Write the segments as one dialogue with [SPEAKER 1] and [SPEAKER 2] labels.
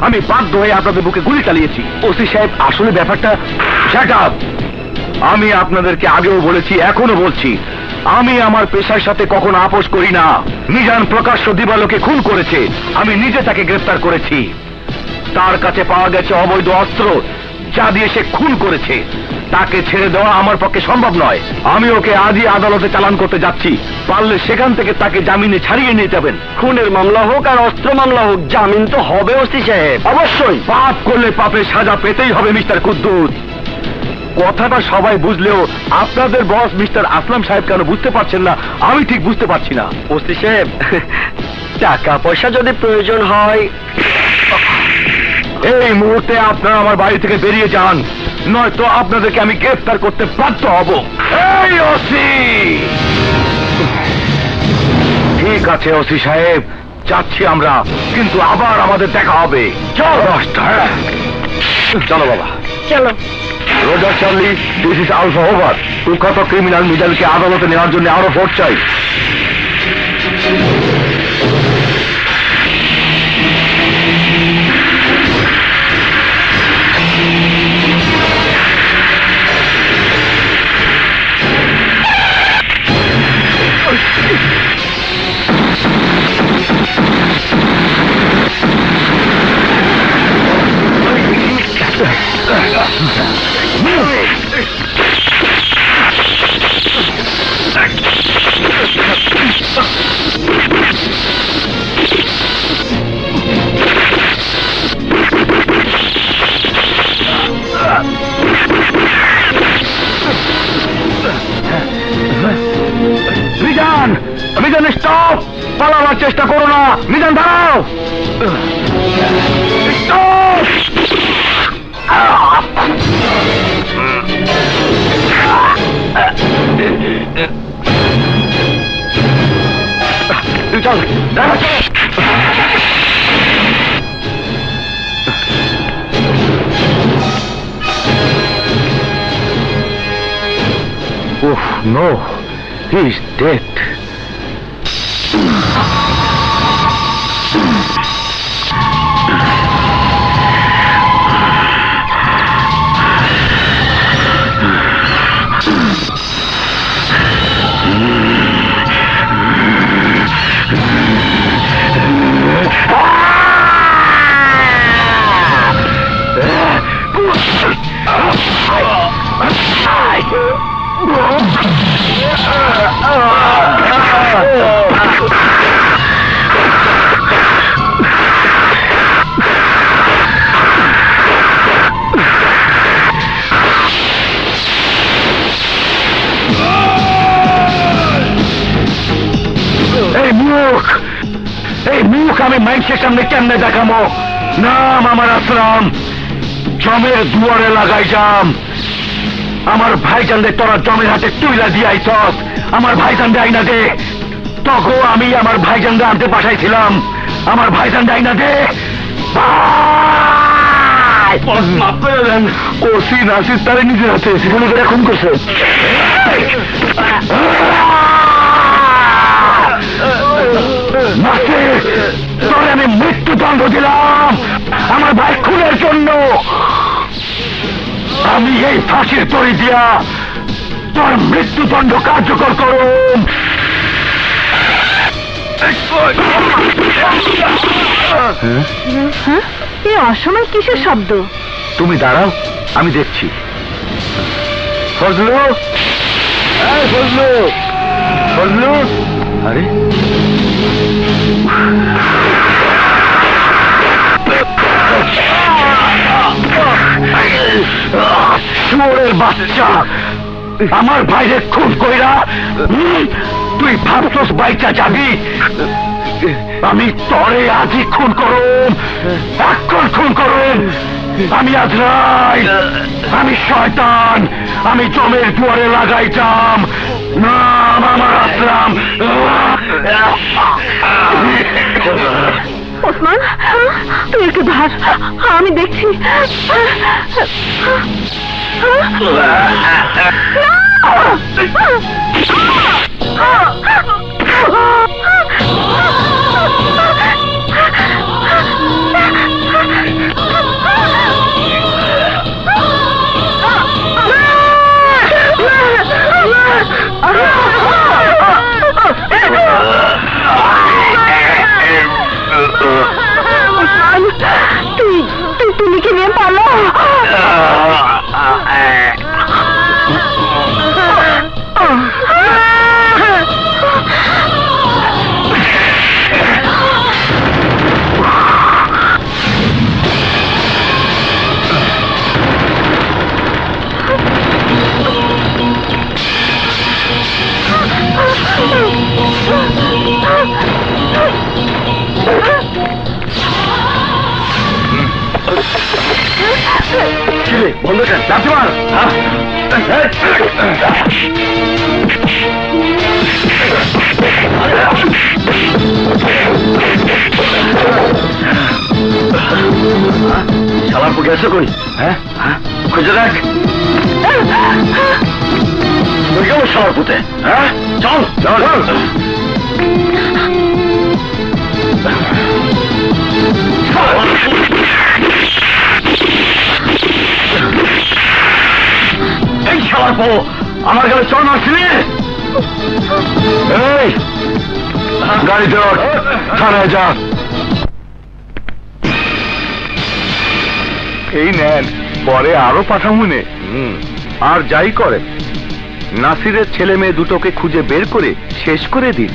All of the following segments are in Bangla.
[SPEAKER 1] আমি বাধ্য হয়ে আপনাদের বুকে গুলি চালিয়েছি। ওসি সাহেব, আসলে ব্যাপারটা শাট আপ। আমি আপনাদেরকে আগেও বলেছি, এখনো বলছি, আমি আমার পেশার সাথে কখনো আপোষ করি না। মিজান প্রকাশ্য দিবালোকে খুন করেছে, আমি নিজে তাকে গ্রেফতার করেছি। তার কাছে পাওয়া গেছে অবৈধ অস্ত্র, যা দিয়ে সে খুন করেছে। তাকে ছেড়ে দেওয়া আমার পক্ষে সম্ভব নয়। আমি ওকে আজই আদালতে চালান করতে যাচ্ছি। পারলে সেখান থেকে তাকে জামিনে ছাড়িয়ে নিয়ে যাবেন। খুনের মামলা হোক আর অস্ত্র মামলা হোক, জামিন তো হবে ওসি সাহেব। অবশ্যই। পাপ করলে পাপের সাজা পেতেই হবে মিস্টার কুদ্দুস। কথাটা সবাই বুঝলেও আপনাদের বস মিস্টার আসলাম সাহেব কেন বুঝতে পারছেন না, আমি ঠিক বুঝতে পারছি না। ওসি সাহেব, টাকা পয়সা যদি প্রয়োজন হয়, এই মুহূর্তে আপনারা আমার বাড়ি থেকে বেরিয়ে যান, নয়তো আপনাদেরকে আমি গ্রেফতার করতে বাধ্য হব। এই ওসি! ঠিক আছে ওসি সাহেব, যাচ্ছি আমরা, কিন্তু আবার আমাদের দেখা হবে। চলো বাবা,
[SPEAKER 2] চলো।
[SPEAKER 1] Roger Charlie, this is alpha over. কুখ্যাত ক্রিমিনাল মিজানকে আদালতে নেওয়ার জন্য আরো ভোট চাই। মিজান, মিজান স্টপ! পালাবার চেষ্টা করো না। মিজান দাঁড়াও! স্টপ! চল, oh no, he is dead. এই মুখ আমি মানুষের সামনে কেমনে দেখাবো? নাম আমার আসলাম, জমের দুয়ারে লাগাই যাম। আমার ভাইজানদের তোরা জমের হাতে তুইলা দিয়াইছস, আমার ভাইজানদের আইনা দে। তখন আমি আমার ভাইজানদের আনতে পাঠাইছিলাম, আমার ভাইজানদের আইনা দে। মাফ করে দেন, ওসি নাসির তারে নিজের হাতে সেখানে করে খুন করছে। তোরে আমি মৃত্যুদণ্ড দিলাম আমার ভাই খুনের জন্য। আমি এই ফাঁসির তরি দিয়া তোর মৃত্যুদণ্ড কার্যকর করুন।
[SPEAKER 2] এই অসময় কিসের শব্দ?
[SPEAKER 1] তুমি দাঁড়াও, আমি দেখছি। ফজলু, ফজলু, ফজলু! আরে শুয়োরের বাচ্চা, আমার ভাইরে খুন কইরা তুই ভাবছস বাইচা যাবি? আমি তরে আজই খুন করুম, এখন খুন করুম। আমি আজ নাই, আমি শয়তান, আমি জমের দুয়ারে লাগাইতাম। নাম আমার আসলাম।
[SPEAKER 2] ওসমান, তুই একটু ধর, আমি দেখছি।
[SPEAKER 1] বন্ধ কেন? লাথি মার। শালার পো গেছে কই? হ্যাঁ খুঁজে দেখ। তুই কেমন শালার পুতে? হ্যাঁ চল চল চল। এই শালার পো আমার গালে চল মারছিলি? এই গাড়িতে ওঠ, থানায় যা। এই নেন, পরে আরো পাঠামুনে। আর যাই করে নাসিরের ছেলে মেয়ে দুটোকে খুঁজে বের করে শেষ করে দিন,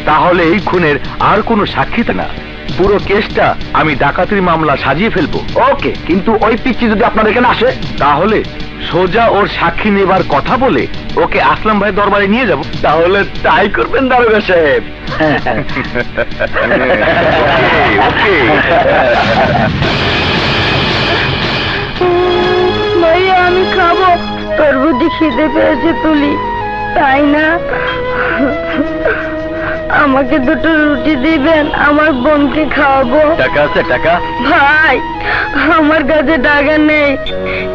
[SPEAKER 1] তাহলে এই খুনের আর কোনো সাক্ষী না। পুরো কেসটা আমি ডাকাতির মামলা সাজিয়ে ফেলবো। ওকে, কিন্তু ওই পিচ্চি যদি আপনার এখানে আসে, তাহলে সোজা ওর সাক্ষী নেবার কথা বলে ওকে আসলাম ভাই দরবারে নিয়ে যাব। তাহলে তাই করবেন দারোগা সাহেব? ওকে।
[SPEAKER 2] ভাইয়া আমি খাবো। তোর বুদ্ধি খিদে পেয়েছে তুলি, তাই না? আমাকে দুটো রুটি দিবেন, আমার বোনকে খাওয়াবো।
[SPEAKER 1] টাকা আছে? টাকা
[SPEAKER 2] ভাই আমার কাছে টাকা নেই,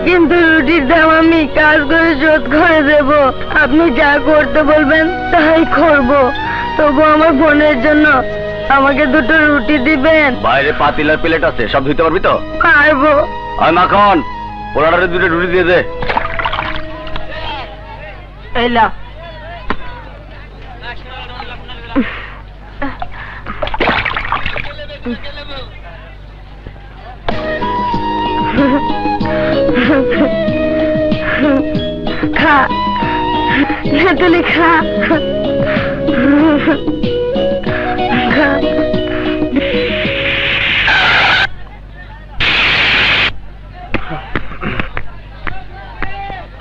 [SPEAKER 2] কিন্তু রুটির দাম আমি কাজ করে শোধ করে দেব। আপনি যা করতে বলবেন তাই করব, তবু আমার বোনের জন্য আমাকে দুটো রুটি দিবেন।
[SPEAKER 1] বাইরে পাতিলার প্লেট আছে, সব ধুইতে পারবি তো?
[SPEAKER 2] পারবো।
[SPEAKER 1] আর মাখন পোলারে দুটো রুটি দিয়ে দে।
[SPEAKER 2] এলা খা তুলি, খা খা।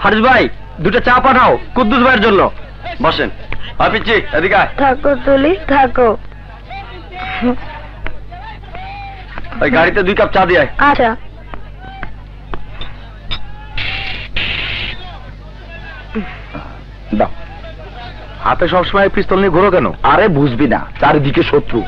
[SPEAKER 1] হারিস ভাই দুটো চা পাঠাও কুদ্দুস ভাইয়ের জন্য। বসেন। আর পিচ্ছি এদিকে আয়।
[SPEAKER 2] থাকো তুলি, থাকো।
[SPEAKER 1] ওই গাড়িতে 2 কাপ চা দিয়ে আয়।
[SPEAKER 2] আচ্ছা।
[SPEAKER 1] দাও। হাতে সবসময় পিস্তল নিয়ে ঘোরো কেন? আরে বুঝবি না, চারিদিকে শত্রু।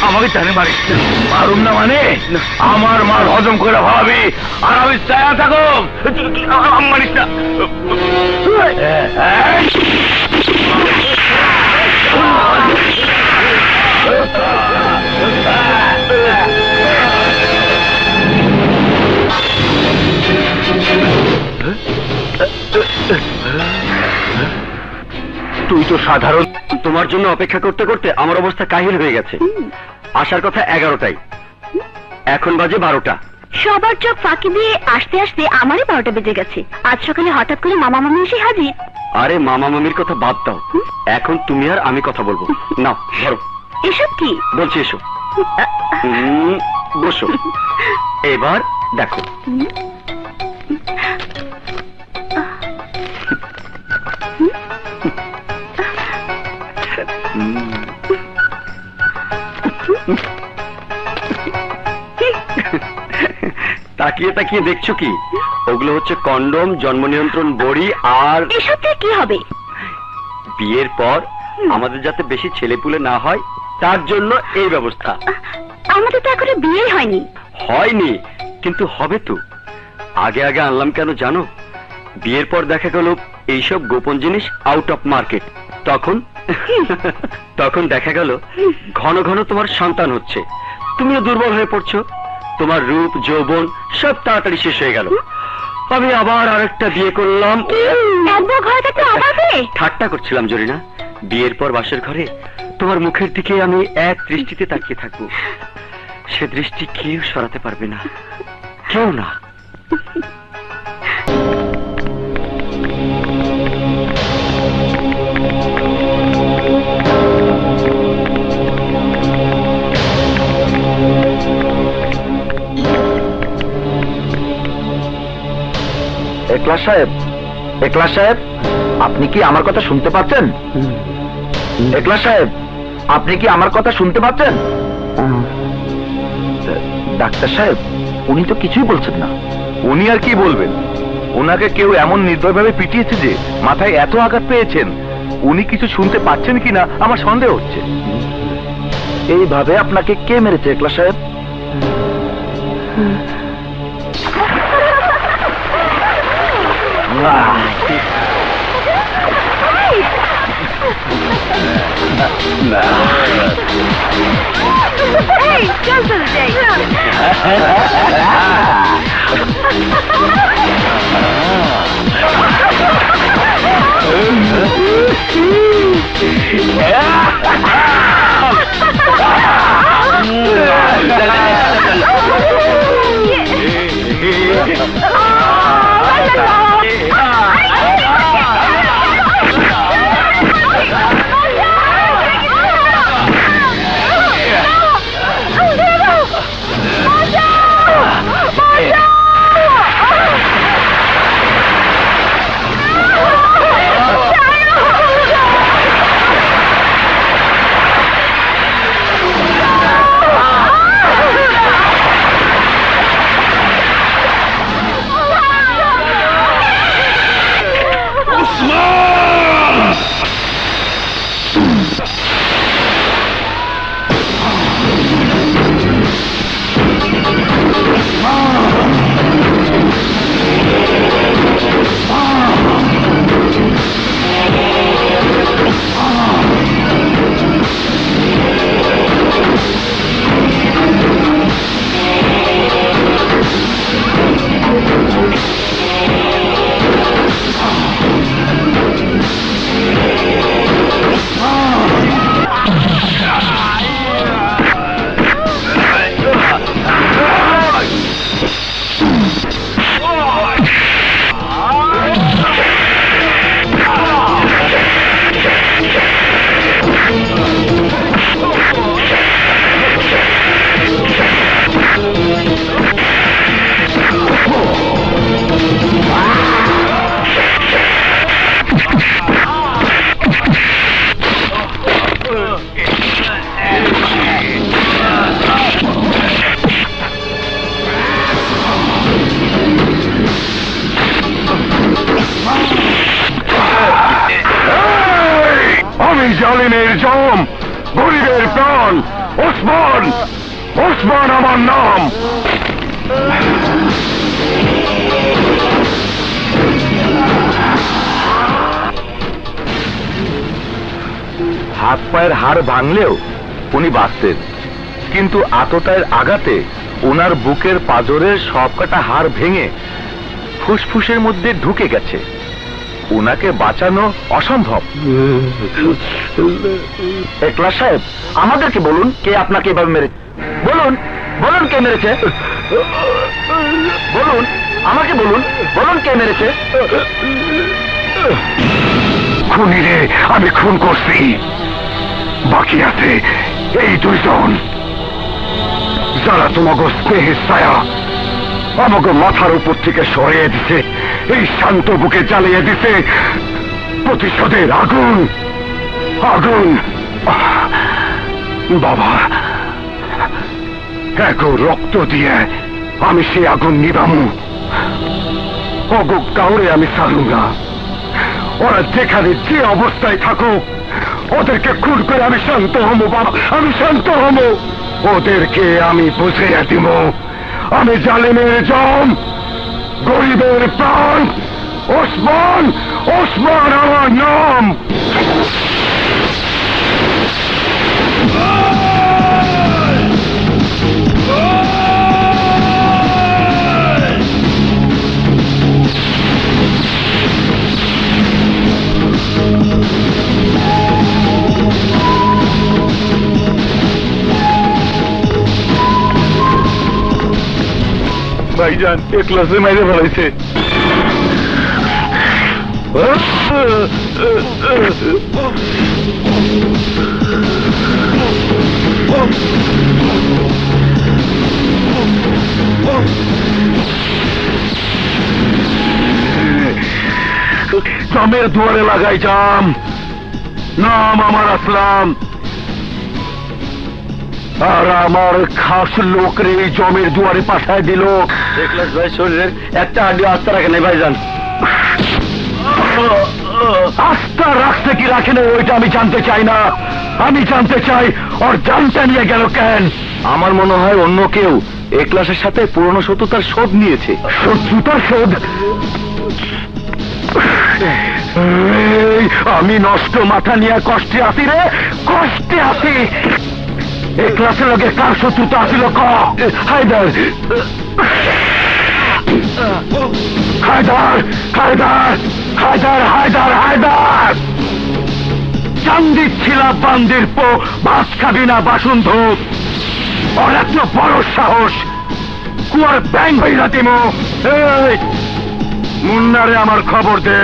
[SPEAKER 1] আমাকে জানে মারিস মারুম না, মানে আমার মাল হজম করে ভাবি আর আমি চায়া থাকো। মারিস না। তুই তো সাধারণ। তোমার জন্য অপেক্ষা করতে করতে আমার অবস্থা কাহিল হয়ে গেছে। আসার কথা 11টায়, এখন বাজে 12টা।
[SPEAKER 2] সবার চোখ ফাঁকি দিয়ে আসতে আসতে আমারই 12টা বেজে গেছে। আজ সকালে হঠাৎ করে মামা মামি এসে হাজির।
[SPEAKER 1] আরে মামা মামির কথা বাদ দাও, এখন তুমি আর আমি কথা বলবো। নাও ধরো।
[SPEAKER 2] এসব কি
[SPEAKER 1] বলছি এসো। বসো। এবার দেখো। তাকিয়ে তাকিয়ে দেখছো কি? ওগুলো হচ্ছে কন্ডম, জন্ম নিয়ন্ত্রণ বড়ি আর।
[SPEAKER 2] এসব দিয়ে কি হবে?
[SPEAKER 1] বিয়ের পর
[SPEAKER 3] আমাদের যাতে বেশি ছেলেপুলে না হয় তার জন্য এই ব্যবস্থা।
[SPEAKER 2] আমাদের তো এখনো বিয়ে হয়নি।
[SPEAKER 3] হয়নি, কিন্তু হবে তো। আগে আগে আনলাম কেন জানো? বিয়ের পর দেখা গেল এইসব গোপন জিনিস আউট অফ মার্কেট, তখন তখন দেখা গেল ঘন ঘন তোমার সন্তান হচ্ছে, তুমিও দুর্বল হয়ে পড়ছো, তোমার রূপ যৌবন সব তাড়াতাড়ি শেষ হয়ে গেল। আমি আবার আরেকটা বিয়ে করলাম। ঠাট্টা করছিলাম জরিনা। বিয়ের পর বাসের ঘরে তোমার মুখের দিকে আমি এক দৃষ্টিতে তাকিয়ে থাকবো, সে দৃষ্টি কেউ সরাতে পারবে না, কেউ না।
[SPEAKER 1] একলা সাহেব, একলা সাহেব, আপনি কি আমার কথা শুনতে পাচ্ছেন? একলা সাহেব, আপনি কি আমার কথা শুনতে পাচ্ছেন? ডাক্তার সাহেব, উনি তো কিছুই বলছেন না। উনি আর কি বলবেন? ওনাকে কেউ এমন নির্দয়ভাবে পিটিয়েছে যে মাথায় এত আঘাত পেয়েছেন, উনি কিছু শুনতে পাচ্ছেন কিনা আমার সন্দেহ হচ্ছে। এইভাবে আপনাকে কে মেরেছে একলা সাহেব? জালিমের জম, গরিবের প্রাণ, ওসমান, ওসমান আমার নাম। হাত পায়ের হাড় ভাঙলেও উনি বাঁচতেন, কিন্তু আততায়ের আঘাতে ওনার বুকের পাঁজরের সবকটা হাড় ভেঙে ফুসফুসের মধ্যে ঢুকে গেছে। ওনাকে বাঁচানো অসম্ভব। একলা সাহেব, আমাদেরকে বলুন কে আপনাকে এভাবে মেরেছে। বলুন, বলুন কে মেরেছে। বলুন, আমাকে বলুন, বলুন কে মেরেছে। খুনিরে আমি খুন করছি, বাকি আছে এই দুইজন যারা তোমাকে স্নেহের ছায়া আমাকে মাথার উপর থেকে সরিয়ে দিছে, এই শান্ত বুকে জ্বালিয়ে দিছে প্রতিশোধের আগুন। আগুন বাবা, এক রক্ত দিয়ে আমি সে আগুন নিবামু। অগো কাউরে আমি ছাড়ু না, ওরা যেখানে যে অবস্থায় থাকুক ওদেরকে খুন করে আমি শান্ত হবো বাবা, আমি শান্ত হবো। ওদেরকে আমি বুঝিয়ে দিব আমি জালিমের জম, গরিবের প্রাণ। ওসমান, ওসমান আমার নাম। ভাইজান এক ক্লাসে মাইরে ফেলাইছে। জমের দুয়ারে লাগাই জাম, নাম আমার আসলাম। আর আমার খাস লোকরে জমের দুয়ারে পাঠায় দিল।
[SPEAKER 3] দেখলাস ভাই শরীরের একটা হাড্ডি আস্থা রাখে নাই ভাইজান।
[SPEAKER 1] আস্থা রাখছে কি রাখে না ওইটা আমি জানতে চাই না। আমি জানতে চাই ওর জানটা নিয়ে গেল কেন। আমার মনে হয় অন্য কেউ এই ক্লাসের সাথে পুরনো শত্রুতার শোধ নিয়েছে। শত্রুতার শোধ? আমি নষ্ট মাথা নিয়ে কষ্টে আছি রে, কষ্টে আছি। এই ক্লাসের লগে কার শত্রুতা আছিল ক? হায়দার, হায়দার, হায়দার, হায়দার, হায়দার, হায়দার। জান দিচ্ছিলা বান্দির পো, মাছ খাবি না বাসন ধোপ। ওর এত বড় সাহস, কুয়ার ব্যাং হইলা দিমো। এই মুন্নারে আমার খবর দে।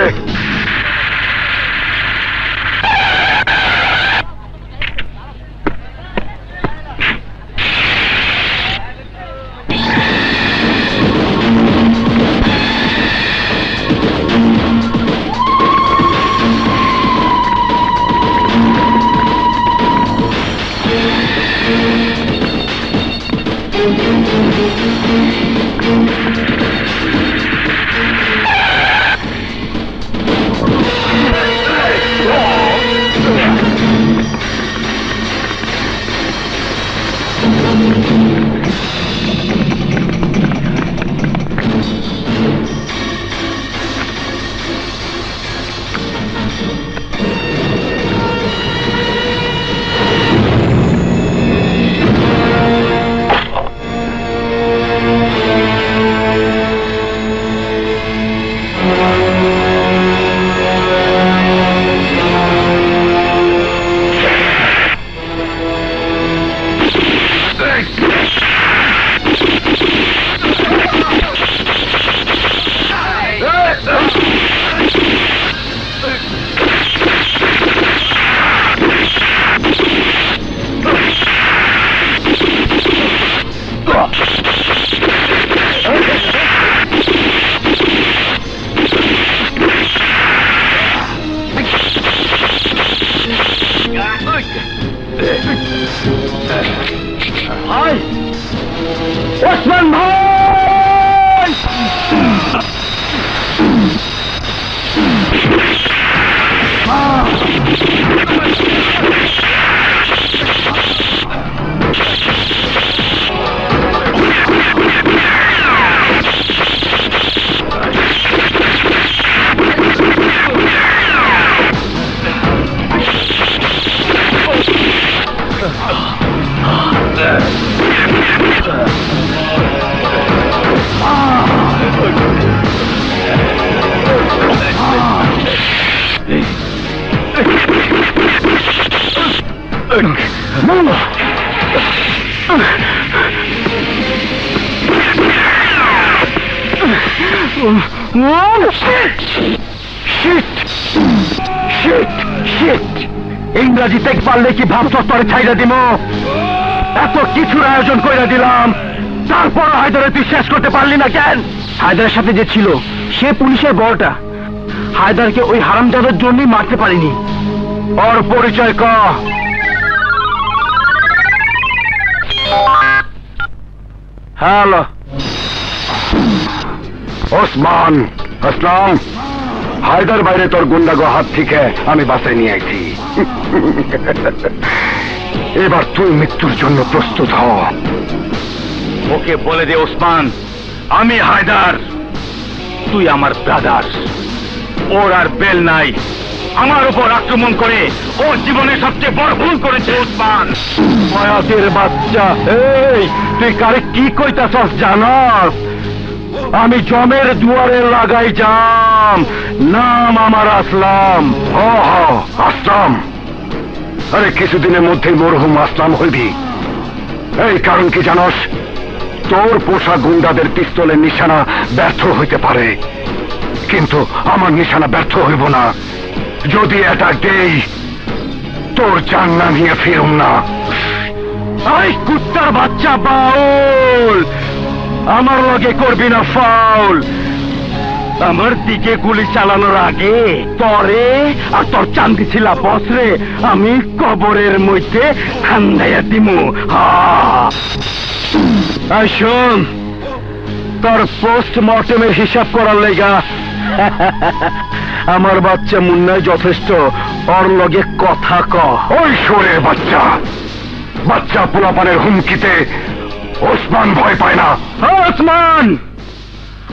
[SPEAKER 1] ওসমান ভাই, ইংরাজি টেক পারলে কি ভাবছ তোরে ছাইরা দিব? এত কিছুর আয়োজন করে দিলাম, তারপর হায়দারে তুই শেষ করতে পারলি না কেন? হায়দারের সাথে যে ছিল সে পুলিশের বড়টা, হায়দারকে ওই হারামজাদার জন্যই মারতে পারিনি। ওর পরিচয় ক। হ্যালো ওসমান, আসলাম। হায়দার বাইরে তোর গুন্ডাগো হাত থেকে আমি বাসায় নিয়ে আইছি। এবার তুই মৃত্যুর জন্য প্রস্তুত হ। ওকে বলে দে ওসমান, আমি হায়দার, তুই আমার ব্রাদার। ওর আর বেল নাই। আমার উপর আক্রমণ করে ও জীবনে সবচেয়ে বড় ভুল করেছে ওসমান। মায়াতের বাচ্চা, এই তুই কারে কি কইতাছস জানাস? আমি জমের দুয়ারে লাগাই যাম, নাম আমার আসলাম। আসলাম? আরে কিছুদিনের মধ্যে মরহুম আসলাম হইবি। এই কারণ কি জানস? তোর পোষা গুন্ডাদের পিস্তলের নিশানা ব্যর্থ হইতে পারে, কিন্তু আমার নিশানা ব্যর্থ হইব না। যদি এটা দেই, তোর জান্না নিয়ে ফিরুম না। আই কুত্তার বাচ্চা বাউল, আমার লগে করবি না ফাউল। আমার দিকে গুলি চালানোর আগে তরে আর তোর চান্দি ছিলা বসরে আমি কবরের মধ্যে ঠান্ডাইয়া দিমু। শোন, তোর পোস্টমর্টেমের হিসাব করার লেগা আমার বাচ্চা মুন্নায় যথেষ্ট। ওর লগে কথা ক। ওই শোরের বাচ্চা, বাচ্চা পোলাপানের হুমকিতে ওসমান ভয় পায় না। ওসমান,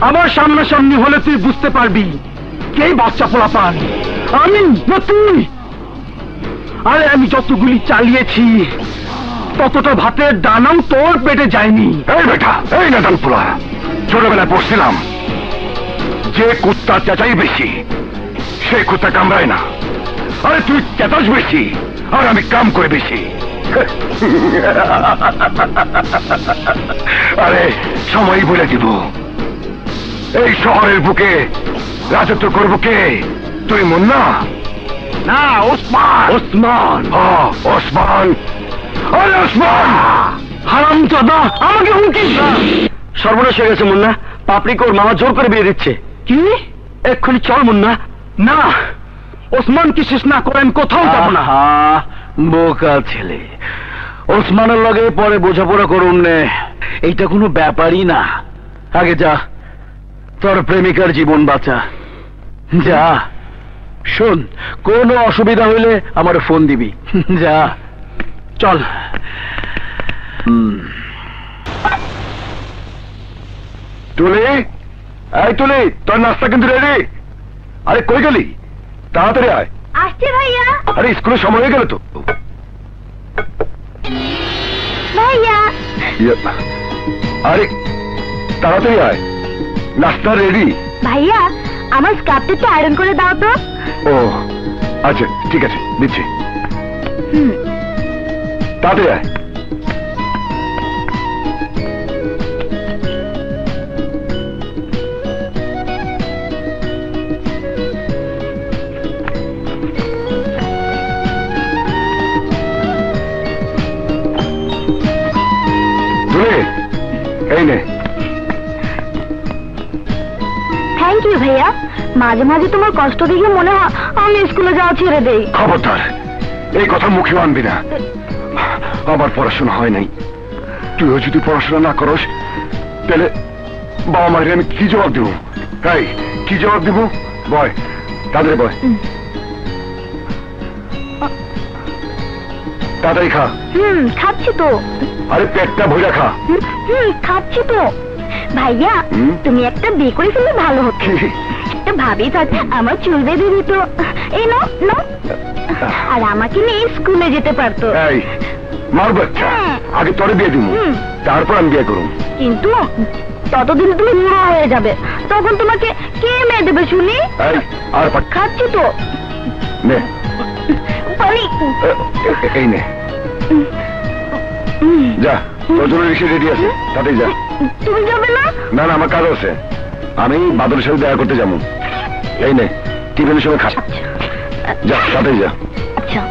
[SPEAKER 1] আমার সামনাসামনি হলে তুই বুঝতে পারবি কে বাচ্চা পোলাপান, আমি না তুই। আরে আমি যতগুলি চালিয়েছি ততটা ভাতের দানাও তোর পেটে যায়নি। এই বেটা, এই নাদান পোলা, ছোটবেলায় পড়ছিলাম যে কুত্তা চেঁচাই বেশি সে কুত্তা কামড়ায় না। আরে তুই চেঁচাস বেশি আর আমি কাম করে বেশি। আরে সময় বলে দিব, এই শহরের বুকে রাজত্ব করবো কে? তুই মুন্না না ওসমান? ওসমান, ওসমান। আরে ওসমান, হারামজাদা, আমাকে হুমকি। সর্বনাশ হয়ে গেছে মুন্না, পাপড়িকে ওর মামা জোর করে বিয়ে দিচ্ছে। কি? এক্ষুনি চল মুন্না। না, ওসমান কি শেষ না করে আমি কোথাও যাব না। বোকা ছেলে, ওসমানের লগে পরে বোঝাপড়া করুন নে, এইটা কোনো ব্যাপারই না। আগে যা, তোর প্রেমিকার জীবন বাঁচা। যা। শোন, কোনো অসুবিধা হইলে আমার ফোন দিবি। যা, চল। তুলি, এই তুলি, তোর নাস্তা কিন্তু রেডি। আরে কই গেলি? তাড়াতাড়ি আয়।
[SPEAKER 2] আসছে ভাইয়া।
[SPEAKER 1] আরে স্কুলের সময় হয়ে গেল তো।
[SPEAKER 2] ভাইয়া,
[SPEAKER 1] আরে তাড়াতাড়ি আয়, নাস্তা রেডি।
[SPEAKER 2] ভাইয়া আমার স্কার্ফটা একটু আয়রন করে দাও তো।
[SPEAKER 1] ও আচ্ছা, ঠিক আছে, দিচ্ছি। তাড়াতাড়ি আয়। এই নে।
[SPEAKER 2] থ্যাংক ইউ ভাইয়া। মাঝে মাঝে তোমার কষ্ট দেখে মনে হয় আমি স্কুলে যাওয়া ছেড়ে দেই।
[SPEAKER 1] খবরদার এই কথা মুখে আনবি না। আমার পড়াশোনা হয় নাই, তুইও যদি পড়াশোনা না করস তাহলে বাবা মায়ের আমি কি জবাব দিব? তাই কি জবাব দিব? বয়, তাদের বয়। তাড়াতাড়ি খা।
[SPEAKER 2] খাচ্ছি তো।
[SPEAKER 1] আরে পেটটা ভরে খা।
[SPEAKER 2] খাচ্ছি তো। ভাইয়া, তুমি একটা বিয়ে করে ফেললে ভালো হতো। একটা ভাবি থাকে আমার চুল বেঁধে দিত, এই নো নো, আর আমাকে নিয়ে স্কুলে যেতে পারতো।
[SPEAKER 1] এই মার বাচ্চা, আগে তোরে বিয়ে দিব, তারপর আমি বিয়ে করব।
[SPEAKER 2] কিন্তু ততদিন তুমি বুড়ো হয়ে যাবে, তখন তোমাকে কে মেয়ে দেবে শুনি?
[SPEAKER 1] আর
[SPEAKER 2] খাচ্ছি তো।
[SPEAKER 1] নে
[SPEAKER 2] পানি।
[SPEAKER 1] এই নে, যা, তোর জন্য রিক্সা রেডি আছে, তাতেই যা।
[SPEAKER 2] তুমি যাবে না?
[SPEAKER 1] না না, আমার কাজ আছে, আমি বাদলের সাথে দেখা করতে যাবো। এই নে, টিফিনের সময় খাস। যা, তাতেই যা।
[SPEAKER 2] আচ্ছা।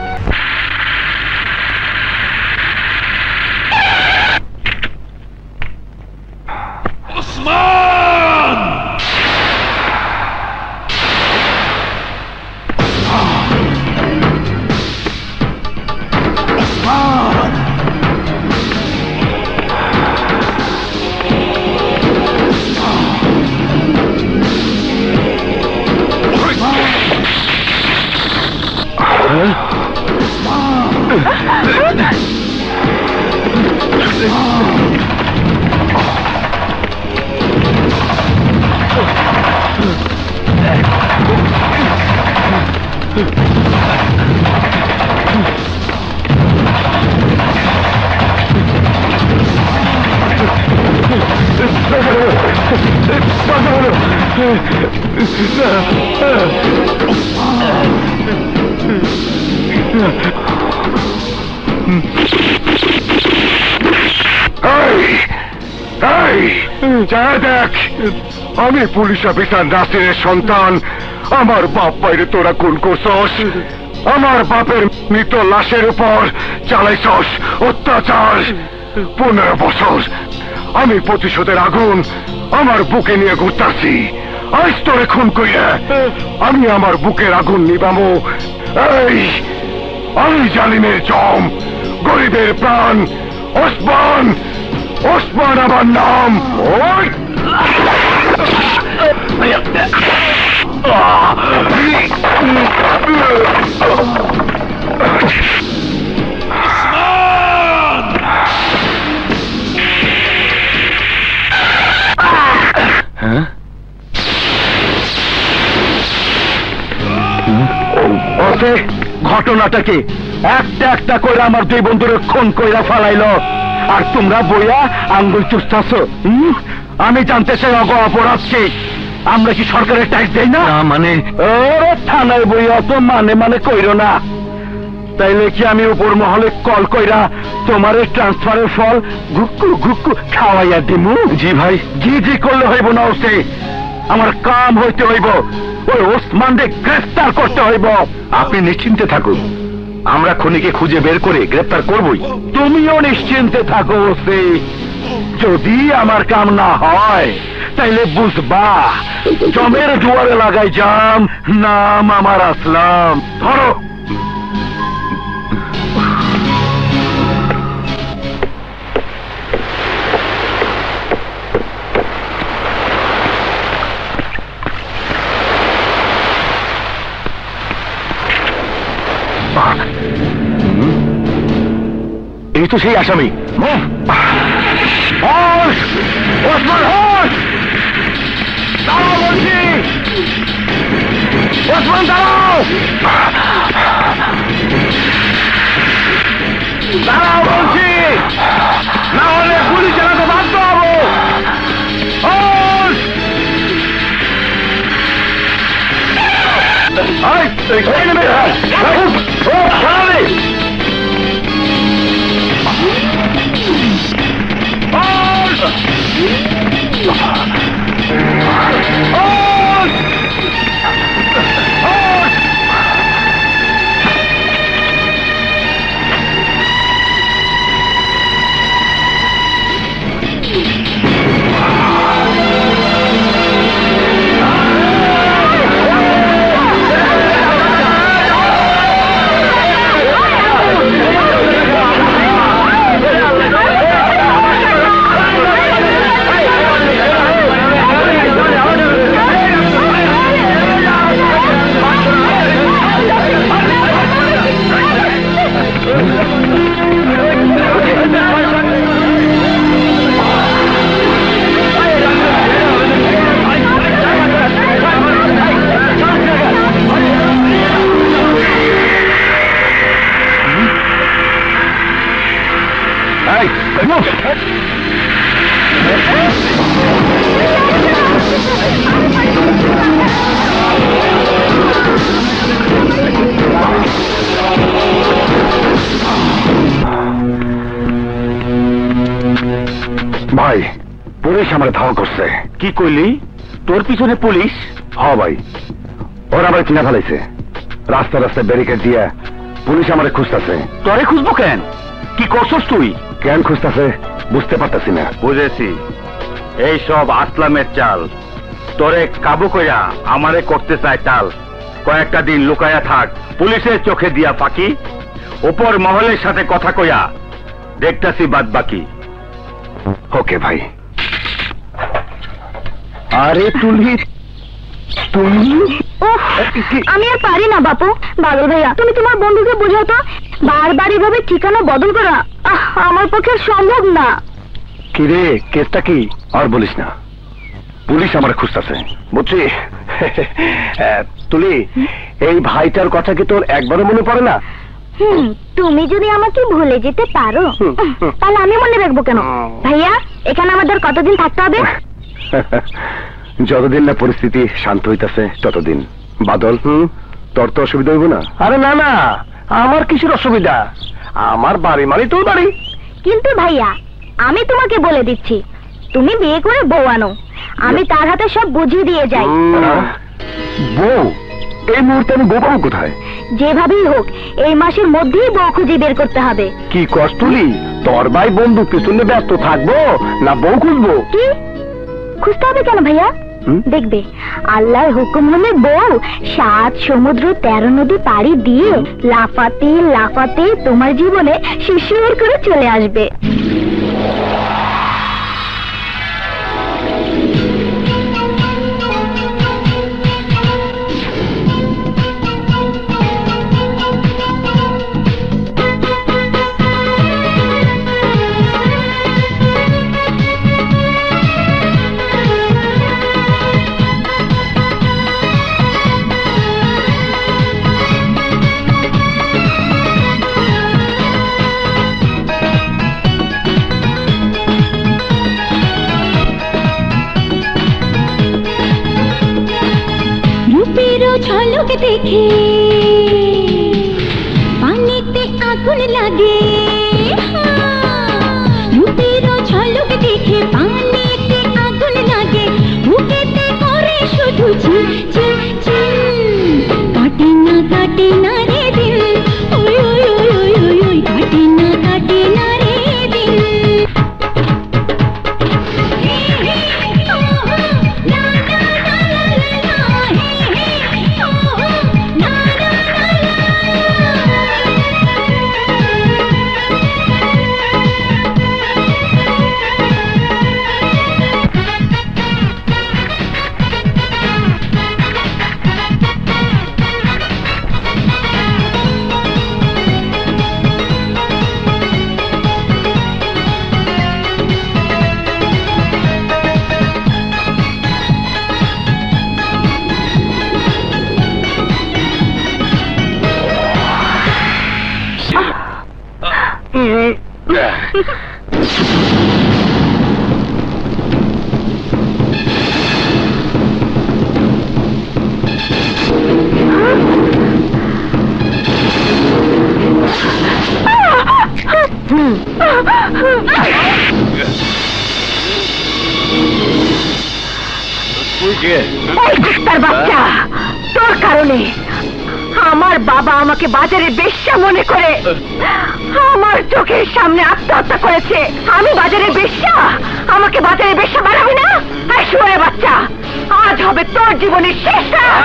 [SPEAKER 1] যা দেখ, আমি পুলিশ অফিসার নাসিরের সন্তান। আমার বাপ বাইরে তোরা খুন করছস, আমার বাপের মৃত লাশের উপর চালাইছস অত্যাচার। 15 বছর আমি প্রতিশোধের আগুন আমার বুকে নিয়ে ঘুরতাছি। আজ তোরে খুন কইরা আমি আমার বুকের আগুন নিবামো। আমি জালিমের জম, গরিবের প্রাণ, ওসমান। ওসমান আমার নাম। ওই ঘটনাটাকে একটা একটা করে আমার দুই বন্ধুরে খুন কইরা ফালাইল, আর তোমরা বইয়া আঙ্গুল চুষতাছ। আমি জানতে চাই অপরাধ কি? আমরা কি সরকারের ট্যাক্স দেই না? মানে থানায় বইয়া তো মানে কইরো না। তাইলে কি আমি উপর মহলে কল কইরা তোমার ট্রান্সফারের ফল ঘুক্কু ঘুক্কু খাওয়াইয়া দিমু? জি ভাই, জি করলে হইব না। ওসে আমার কাম হইতে হইব, ওই ওসমানকে গ্রেফতার করতে হইব। আপনি নিশ্চিন্তে থাকুন, আমরা খুনিকে খুঁজে বের করে গ্রেফতার করবই। তুমিও নিশ্চিন্তে থাকো ওসে, যদি আমার কাম না হয় তাইলে বুঝবা জমের জোয়ারে লাগাই জাম, নাম আমার আসলাম। ধরো। এই তো সেই আসামি। ওসমান হোস, দাঁড়াও বলছি। ওসমান দাঁড়াও, দাঁড়াও বলছি, না হলে পুলিশ চালাতে বাধ্য হবো। ভাই, পুলিশ আমার ধাওয়া করছে। কি কইলি? তোর পিছনে পুলিশ? হ ভাই, ওরা আমার চিনা ফেলাইছে। রাস্তা রাস্তায় ব্যারিকেড দিয়া পুলিশ আমারে খুঁজতেছে। তোরে খুঁজবো কেন? কি করছস তুই? কেন খুঁজতেছে বুঝতে পারতাছি না। বুঝেছি, এই সব আসলামের চাল। তোরে কাবু কইরা আমারে করতে চায় চাল। কয়েকটা দিন লুকায়া থাক, পুলিশের চোখে দিয়া ফাঁকি। উপর মহলের সাথে কথা কইয়া দেখতাছি বাদ বাকি। ওকে ভাই। আরে তুলি,
[SPEAKER 2] আমি আর পারি না বাপু। বাদল ভাইয়া, তুমি তোমার বন্ধুকে বোঝাও তো, বারবার এভাবে ঠিকানা বদল করা আমার পক্ষে সম্ভব না।
[SPEAKER 1] কি রে, কেসটা কি? আর বলিস না, পুলিশ আমার খুঁজতেছে, বুঝছি। তুলি, এই ভাইটার কথা কি তোর একবারও মনে পড়ে না?
[SPEAKER 2] তুমি যদি আমাকে ভুলে যেতে পারো তাহলে আমি মনে রাখবো কেন? ভাইয়া, এখানে আমাদের কতদিন থাকতে হবে?
[SPEAKER 1] যতদিন না পরিস্থিতি শান্ত হইতাছে ততদিন। বাদল, তোর তো অসুবিধা হইব না? আরে না না, আমার কিসের অসুবিধা? আমার বাড়ি মানে তোর বাড়ি।
[SPEAKER 2] কিন্তু ভাইয়া, আমি তোমাকে বলে দিচ্ছি, তুমি বিয়ে করে বউ আনো, আমি তার হাতে সব বুঝিয়ে দিয়ে যাই।
[SPEAKER 1] বউ? এই মুহূর্তে আমি বউ পাবো কোথায়?
[SPEAKER 2] যেভাবেই হোক এই মাসের মধ্যেই বউ খুঁজে বের করতে হবে।
[SPEAKER 1] কি কষ্টলি, তোর ভাই বন্ধু পিছনে ব্যস্ত থাকবো না বউ খুঁজবো?
[SPEAKER 2] কি খুঁজতে হবে কেন ভাইয়া? দেখবে আল্লাহর হুকুম হলে বউ 7 সমুদ্র 13 নদী পাড়ি দিয়ে লাফাতে লাফাতে তোমার জীবনে শিশির করে চলে আসবে।
[SPEAKER 4] ঝলক দেখে পানিতে আগুন লাগে, রূপের ঝলক দেখে পানিতে আগুন লাগে, বুকেতে করে শুধু ঝিল ঝিল ঝিল। কাটে না রে দিল, ওই ওই ওই ওই ওই ওই, কাটে না রে দিল।
[SPEAKER 2] বাচ্চা, তোর কারণে আমার বাবা আমাকে বাজারে বেশ্যা মনে করে আমার চোখের সামনে আত্মহত্যা করেছে। আমি বাজারে বেশ্যা, আমাকে বাজারে বেশ্যা বানাবি না? আর শুয়ে বাচ্চা, আজ হবে তোর জীবনের শেষ রাত।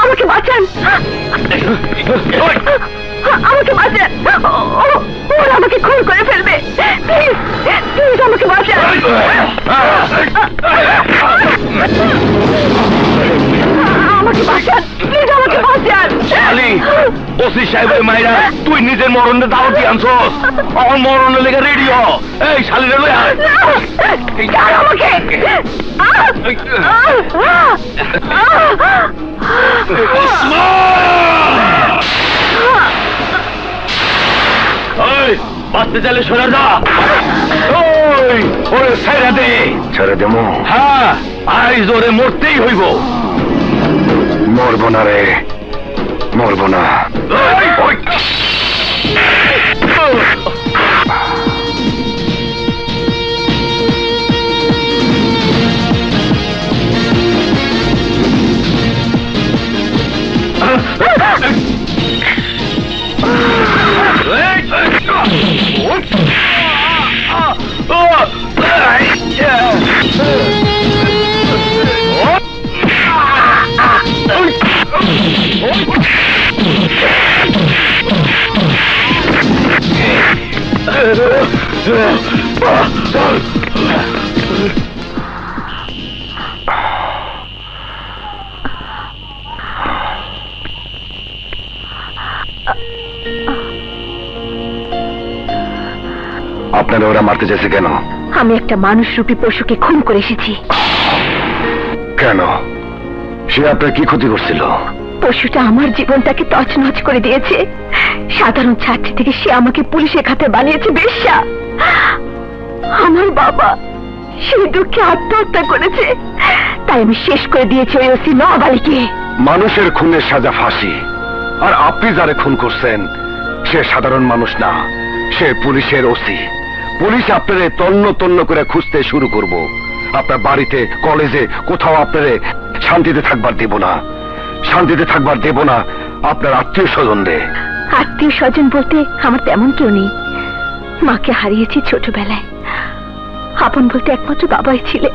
[SPEAKER 2] আমাকে বাঁচান, আমাকে বাঁচান, ওরা আমাকে খুন করে ফেলবে। প্লিজ প্লিজ আমাকে বাঁচান। আমাকে বাঁচান, প্লিজ আমাকে বাঁচান।
[SPEAKER 1] ওসি সাহেবের মাইরা তুই নিজের মরণে দাওয়াত দিয়ে আনছস, আমার মরণের লেগে রেডি হ। এই শালিরে লই আয়
[SPEAKER 2] আমাকে।
[SPEAKER 1] বাঁচতে চাইলে সরে যা। ওরে ছেড়ে দে। ছেড়ে দেবো? হ্যাঁ, আইজ ওরে মরতেই হইব। মরব না রে, মরব না। আপনারা ওরা মারতে চাইছে কেন?
[SPEAKER 2] আমি একটা মানুষরূপী পশুকে খুন করে এসেছি।
[SPEAKER 1] কেন? সে আপনার কি ক্ষতি করছিল?
[SPEAKER 2] পশুটা আমার জীবনটাকে তছনছ করে দিয়েছে। সাধারণ ছাত্রী থেকে সে আমাকে পুলিশের খাতে বানিয়েছে বেশ্যা। আমার বাবা সেই দুঃখে আত্মহত্যা করেছে, তাই আমি শেষ করে দিয়েছি ওই ওসি নওয়াব আলীকে।
[SPEAKER 1] মানুষের খুনের সাজা ফাঁসি, আর আপনি যারে খুন করছেন সে সাধারণ মানুষ না, সে পুলিশের ওসি। পুলিশ আপনারে তন্ন তন্ন করে খুঁজতে শুরু করব। আপনার বাড়িতে, কলেজে, কোথাও আপনারে শান্তিতে থাকবার দেব না, শান্তিতে থাকবার দেব না আপনার আত্মীয় স্বজনদের।
[SPEAKER 2] আত্মীয় স্বজন বলতে আমার তেমন কেউ নেই। মাকে হারিয়েছি ছোটবেলায়, আপন বলতে একমাত্র বাবাই ছিলে।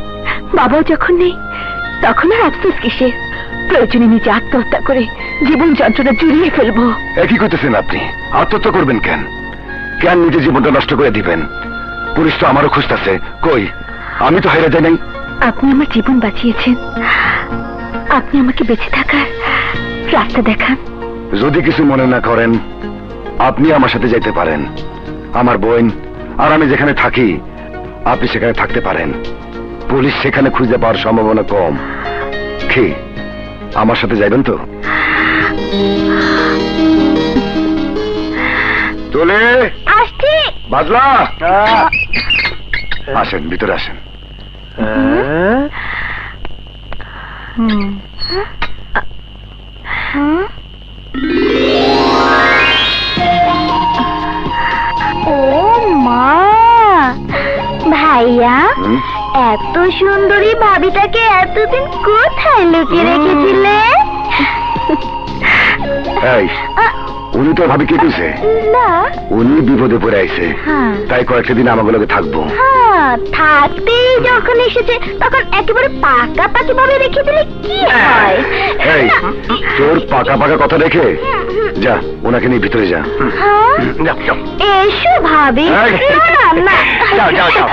[SPEAKER 2] বাবাও যখন নেই তখন আর আফসোস কিসের? প্রয়োজনে নিজে আত্মহত্যা করে জীবন যন্ত্রণা জুড়িয়ে ফেলবো।
[SPEAKER 1] একই করতেছেন আপনি? আত্মহত্যা করবেন কেন? কেন নিজে জীবনটা নষ্ট করে দিবেন? পুলিশ তো আমারও খুঁজতেছে। কই, আমি তো হেরে যাই নাই।
[SPEAKER 2] আপনি আমার জীবন বাঁচিয়েছেন, আপনি আমাকে বেঁচে থাকার রাস্তা দেখান।
[SPEAKER 1] যদি কিছু মনে না করেন, আপনি আমার সাথে যেতে পারেন। আমার বোন আর আমি যেখানে থাকি আপনি সেখানে থাকতে পারেন। পুলিশ সেখানে খুঁজে পাওয়ার সম্ভাবনা কম। কি আমার সাথে যাইবেন তো? চলে
[SPEAKER 2] আসছি।
[SPEAKER 1] বাজলা, আসেন, ভিতরে আসেন।
[SPEAKER 2] ও মা, ভাইয়া এত সুন্দরী ভাবিটাকে এতদিন কোথায় লুকিয়ে রেখেছিলে?
[SPEAKER 1] এই, উনি তো ভাবি কে কইছে?
[SPEAKER 2] না,
[SPEAKER 1] উনি বিপদে পড়ে আইছে,
[SPEAKER 2] হ্যাঁ।
[SPEAKER 1] তাই কয়েকটা দিন আমাকে লগে থাকবো।
[SPEAKER 2] হ্যাঁ, থাকতেই যখন এসেছে তখন একেবারে পাকাপাকি ভাবে রেখে দিলে কি হয়?
[SPEAKER 1] এই, তোর পাকা পাকা কথা রেখে যা, ওনাকে নিয়ে ভিতরে যা।
[SPEAKER 2] হ্যাঁ? এসো ভাবি।
[SPEAKER 1] এই।
[SPEAKER 2] না, না,
[SPEAKER 1] যাও, যাও, যাও।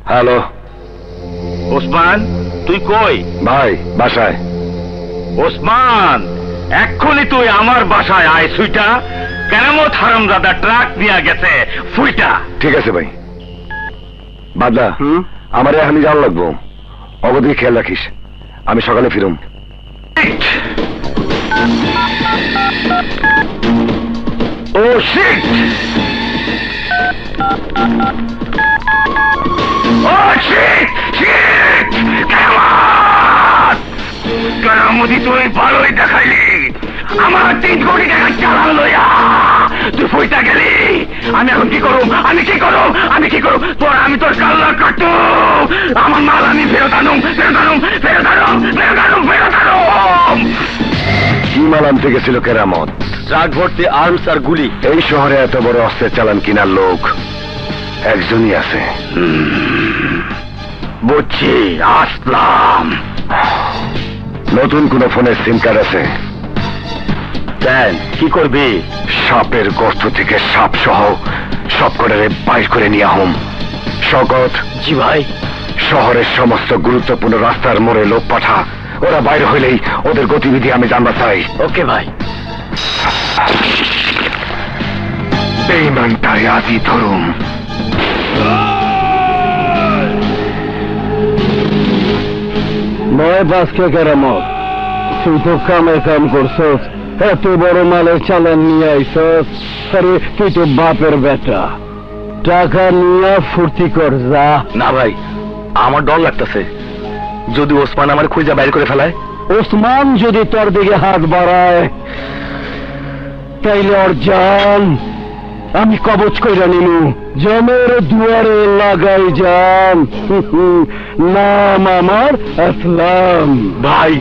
[SPEAKER 1] হ্যালো
[SPEAKER 5] ওসমান, তুই কই?
[SPEAKER 1] ভাই, বাসায়।
[SPEAKER 5] ওসমান, এক্ষুনি তুই আমার বাসায় আয়। সুইটা কেরামত হারামজাদা ট্রাক নিয়ে গেছে ফুইটা।
[SPEAKER 1] ঠিক আছে ভাই। বাদলা, আমার এখনই যাওয়া লাগবো। অগদিকে খেয়াল রাখিস, আমি সকালে ফিরুম।
[SPEAKER 5] ও শিট! ও শিট! শিট! কেরামত! কেরামতি তুই ভালোই দেখাইলি। আমার 3 কোটি টাকা চালান লইয়া তুই ফুইটা গেলি। আমি এখন কি করুম? আমি কি করুম? আমি কি করুম? আমি তোর কাল্লা কাটু। আমার মাল আমি ফেরত আনুম, ফেরত আনুম, ফেরত আনুম, ফেরত আনুম, ফেরত আনুম।
[SPEAKER 1] কি মাল আনতে গেছিল কেরামত?
[SPEAKER 3] ট্রাক ভর্তি আর্মস আর গুলি।
[SPEAKER 1] এই শহরে এত বড় অস্ত্রের চালান কিনার লোক একজনই আছে।
[SPEAKER 5] বুঝছি, আসলাম।
[SPEAKER 1] নতুন কোন ফোনের সিম কার্ড আছে?
[SPEAKER 5] দেন, কি করবি?
[SPEAKER 1] সাপের গর্ত থেকে সাপ সহ সব করে বাইর করে নিয়ে হোম। শকত।
[SPEAKER 5] জি ভাই।
[SPEAKER 1] শহরের সমস্ত গুরুত্বপূর্ণ রাস্তার মোড়ে লোক পাঠা। ওরা বাইর হইলেই ওদের গতিবিধি আমি জানবা চাই।
[SPEAKER 5] ওকে ভাই।
[SPEAKER 1] বেঈমানটারে আজই ধরুম।
[SPEAKER 6] নয় বাসকে কেরামত, তুই তো কামে কাম করছস, এত বড় মালের চালান নিয়ে আইসস। আরে তুই তো বাপের বেটা, টাকা নিয়ে ফুর্তি কর যা।
[SPEAKER 1] না ভাই, আমার ডর লাগতেছে, যদি ওসমান আমার খুঁজে বাইর করে ফেলায়।
[SPEAKER 6] ওসমান যদি তোর দিকে হাত বাড়ায় তাইলে ওর জান আমি কবচ কইরা নিলু। জমের দুয়ারে লাগাই যান। নাম আমার আসলাম।
[SPEAKER 5] ভাই,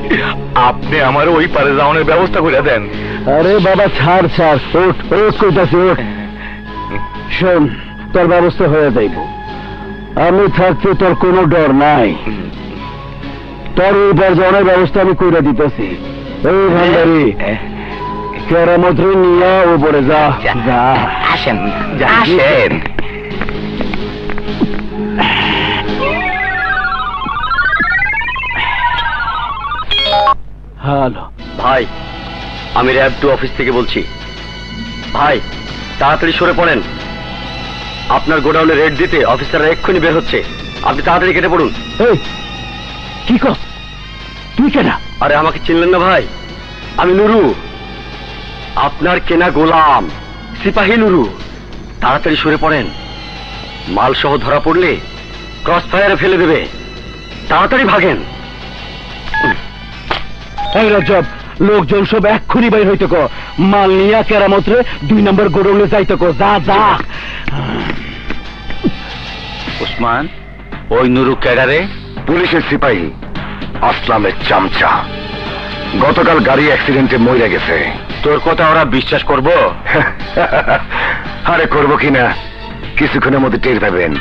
[SPEAKER 5] আপনি আমার ওই পারে যাওয়ানোর ব্যবস্থা করে দেন।
[SPEAKER 6] আরে বাবা ছাড় ছাড়, ওঠ ওঠ কইতাছি ওঠ। শোন, তোর ব্যবস্থা হয়ে যাইব। আমি থাকতে তোর কোনো ডর নাই। তোর এই বার যাওয়ানোর ব্যবস্থা আমি কইরা দিতেছি। এই ভান্ডারি, কেরামত নিয়ে উপরে যা যা
[SPEAKER 5] আসেন আসেন।
[SPEAKER 6] হ্যালো
[SPEAKER 3] ভাই, আমি র্যাব 2 অফিস থেকে বলছি। ভাই, তাড়াতাড়ি সরে পড়েন। আপনার গোডাউনে রেড দিতে অফিসাররা এক্ষুনি বের হচ্ছে। আপনি তাড়াতাড়ি কেটে পড়ুন।
[SPEAKER 6] এই কি কর তুই কেনা?
[SPEAKER 3] আরে আমাকে চিনলেন না ভাই? আমি নুরু, আপনার কেনা গোলাম, সিপাহী নুরু। তাড়াতাড়ি সরে পড়েন, মাল সহ ধরা পড়লে ক্রস ফায়ারে ফেলে দেবে। তাড়াতাড়ি ভাগেন।
[SPEAKER 6] এই রজব, লোকজন সব এক্ষুনি বাইর হইতে কো, মাল নিয়া কেরামতরে 2 নম্বর গোডাউনে যাইতে কো, যা যা।
[SPEAKER 1] উসমান, ওই নুরু ক্যাডারে? পুলিশের সিপাহী, আসলামের চামচা। গতকাল গাড়ি অ্যাক্সিডেন্টে মরে গেছে। তোর কথা ওরা বিশ্বাস করব? আরে করব কিনা কিছুক্ষণের মধ্যে টের পাবেন।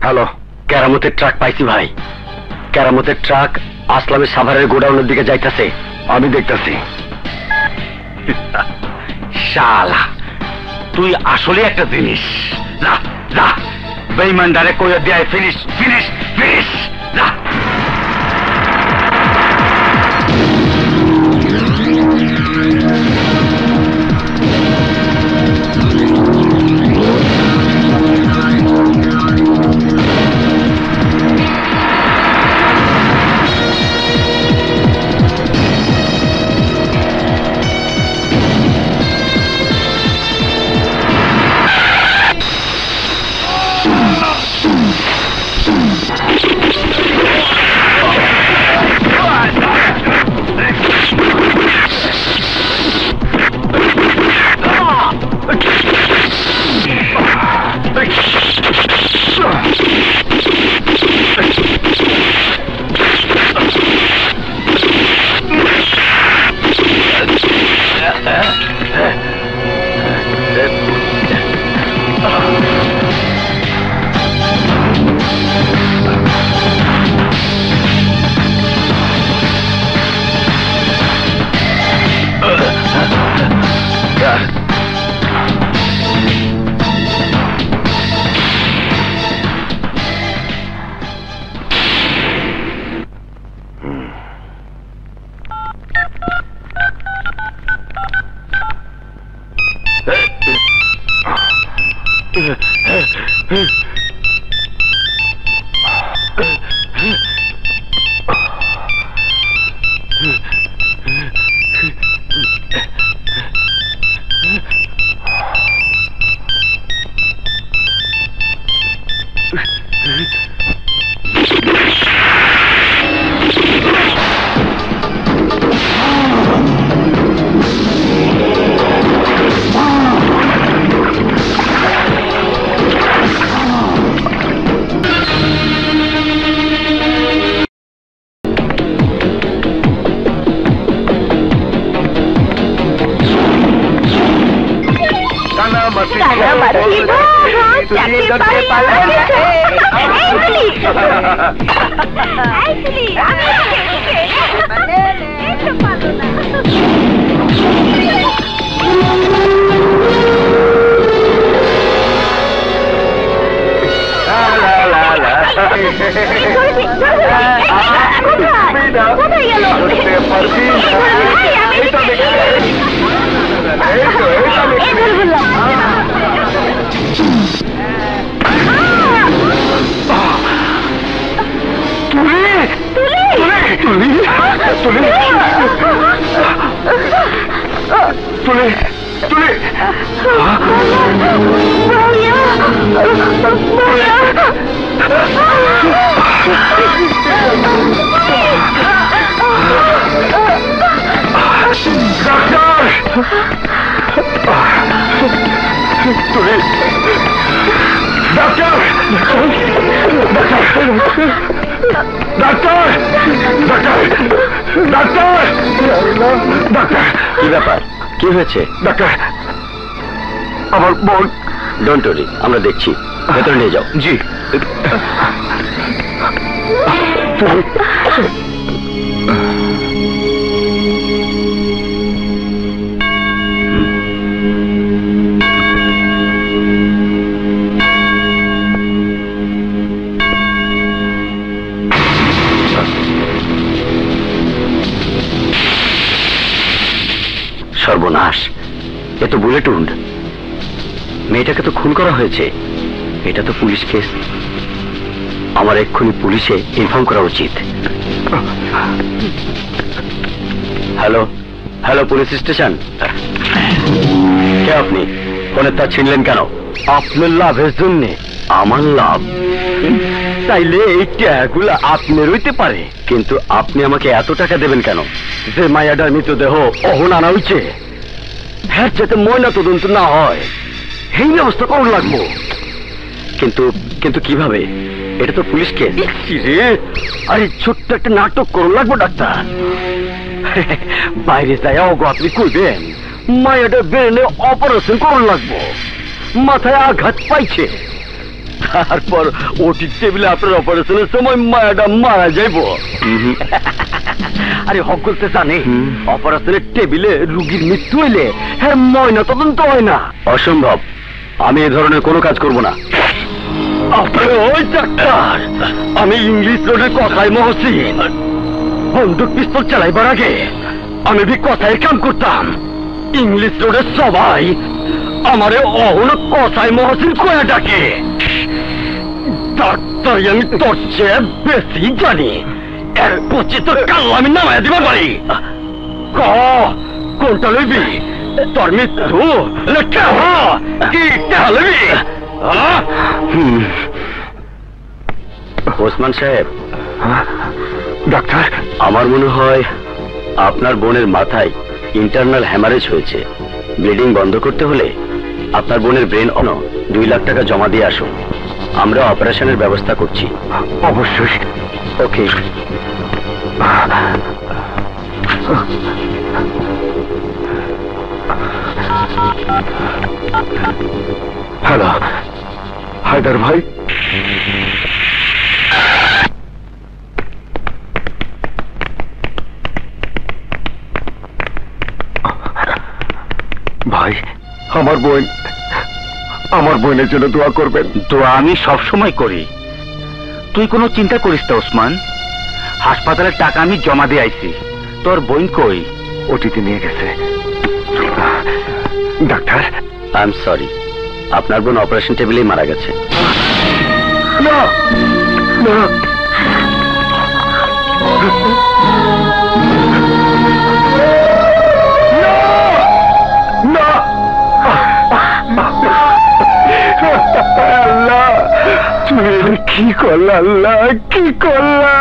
[SPEAKER 1] হ্যালো,
[SPEAKER 3] কেরামতের ট্রাক পাইছি ভাই। কেরামতের ট্রাক আসলামের সাভারের গোডাউনের দিকে যাইতেছে।
[SPEAKER 1] আমি দেখতাছি।
[SPEAKER 5] শালা তুই আসলে একটা জিনিস। যা যা, বেঈমানদারে কইয়া দেয় ফিনিশ ফিনিশ ফিনিশ। যা।
[SPEAKER 3] কি ব্যাপার? কি হয়েছে?
[SPEAKER 1] ডাক্তার, আমার বোন।
[SPEAKER 3] ডোন্ট ওয়ারি, আমরা দেখছি। ভেতরে নিয়ে যাও।
[SPEAKER 1] জি।
[SPEAKER 3] সর্বনাশ, এ তো বুলেট উন্ড। মেয়েটাকে তো খুন করা হয়েছে। এটা তো পুলিশ কেস। আমার এক্ষুনি পুলিশে ইনফর্ম করা উচিত। Hello hello, police station. কে আপনি? ফোনের তার ছিনলেন কেন?
[SPEAKER 6] আপনার লাভের জন্যে।
[SPEAKER 3] আমার লাভ?
[SPEAKER 6] তাইলে এই ট্যাগুলো আপনার হইতে পারে,
[SPEAKER 3] কিন্তু আপনি আমাকে এত টাকা দেবেন কেন?
[SPEAKER 6] যে মায়াটার মৃতদেহ অহন আনা হইছে, হ্যাঁ, যাতে ময়না তদন্ত না হয় এই ব্যবস্থা করুন লাগবো।
[SPEAKER 3] কিন্তু কিন্তু কিভাবে? এটা তো পুলিশ কেস।
[SPEAKER 6] আরে ছোট্ট একটা নাটক করুন লাগবো ডাক্তার। বাইরে যাই অগো আপনি কইবেন মায়াটা ব্রেনে অপারেশন করুন লাগবো, মাথায় আঘাত পাইছে, তারপর ওটি টেবিলে আপনার অপারেশনের সময় মায়াটা মারা যাইব। আরে হকলতে জানে অপারেশনের টেবিলে রুগীর মৃত্যু হইলে হ্যাঁ ময়না তদন্ত হয় না।
[SPEAKER 3] অসম্ভব, আমি এ ধরনের কোনো কাজ করব না।
[SPEAKER 6] ওই ডাক্তার, আমি ইংলিশ রোডের কথায় মহসিন। বন্দুক পিস্তল চালাইবার আগে আমি ভি কথায় কাম করতাম। ইংলিশ রোডের সবাই আমারে অহন কথায় মহসিন কয়া ডাকে। ডাক্তার আমি তোর চেয়ে বেশি জানি। এর পচি তোর কাল আমি নামায় দিবার পারি। কোনটা লইবি? তোর মৃত্যু কি লইবি?
[SPEAKER 3] ওসমান সাহেব,
[SPEAKER 1] ডাক্তার,
[SPEAKER 3] আমার মনে হয় আপনার বোনের মাথায় ইন্টারনাল হ্যামারেজ হয়েছে। ব্লিডিং বন্ধ করতে হলে আপনার বোনের ব্রেন 2 লাখ টাকা জমা দিয়ে আসুন। আমরা অপারেশনের ব্যবস্থা করছি।
[SPEAKER 1] অবশ্যই।
[SPEAKER 3] ওকে।
[SPEAKER 1] হ্যালো হায়দার ভাই, ভাই আমার বোনের জন্য দোয়া করবেন।
[SPEAKER 5] দোয়া আমি সব সময় করি, তুই কোনো চিন্তা করিস না ওসমান। হাসপাতালের টাকা আমি জমা দিয়ে আইছি। তোর বোন কই?
[SPEAKER 1] ওটিতে নিয়ে গেছে। ডাক্তার,
[SPEAKER 3] আই এম সরি, আপনার বোন অপারেশন টেবিলেই মারা গেছে।
[SPEAKER 1] না না, আল্লাহ তুমি কি করলা? আল্লাহ কি করলা?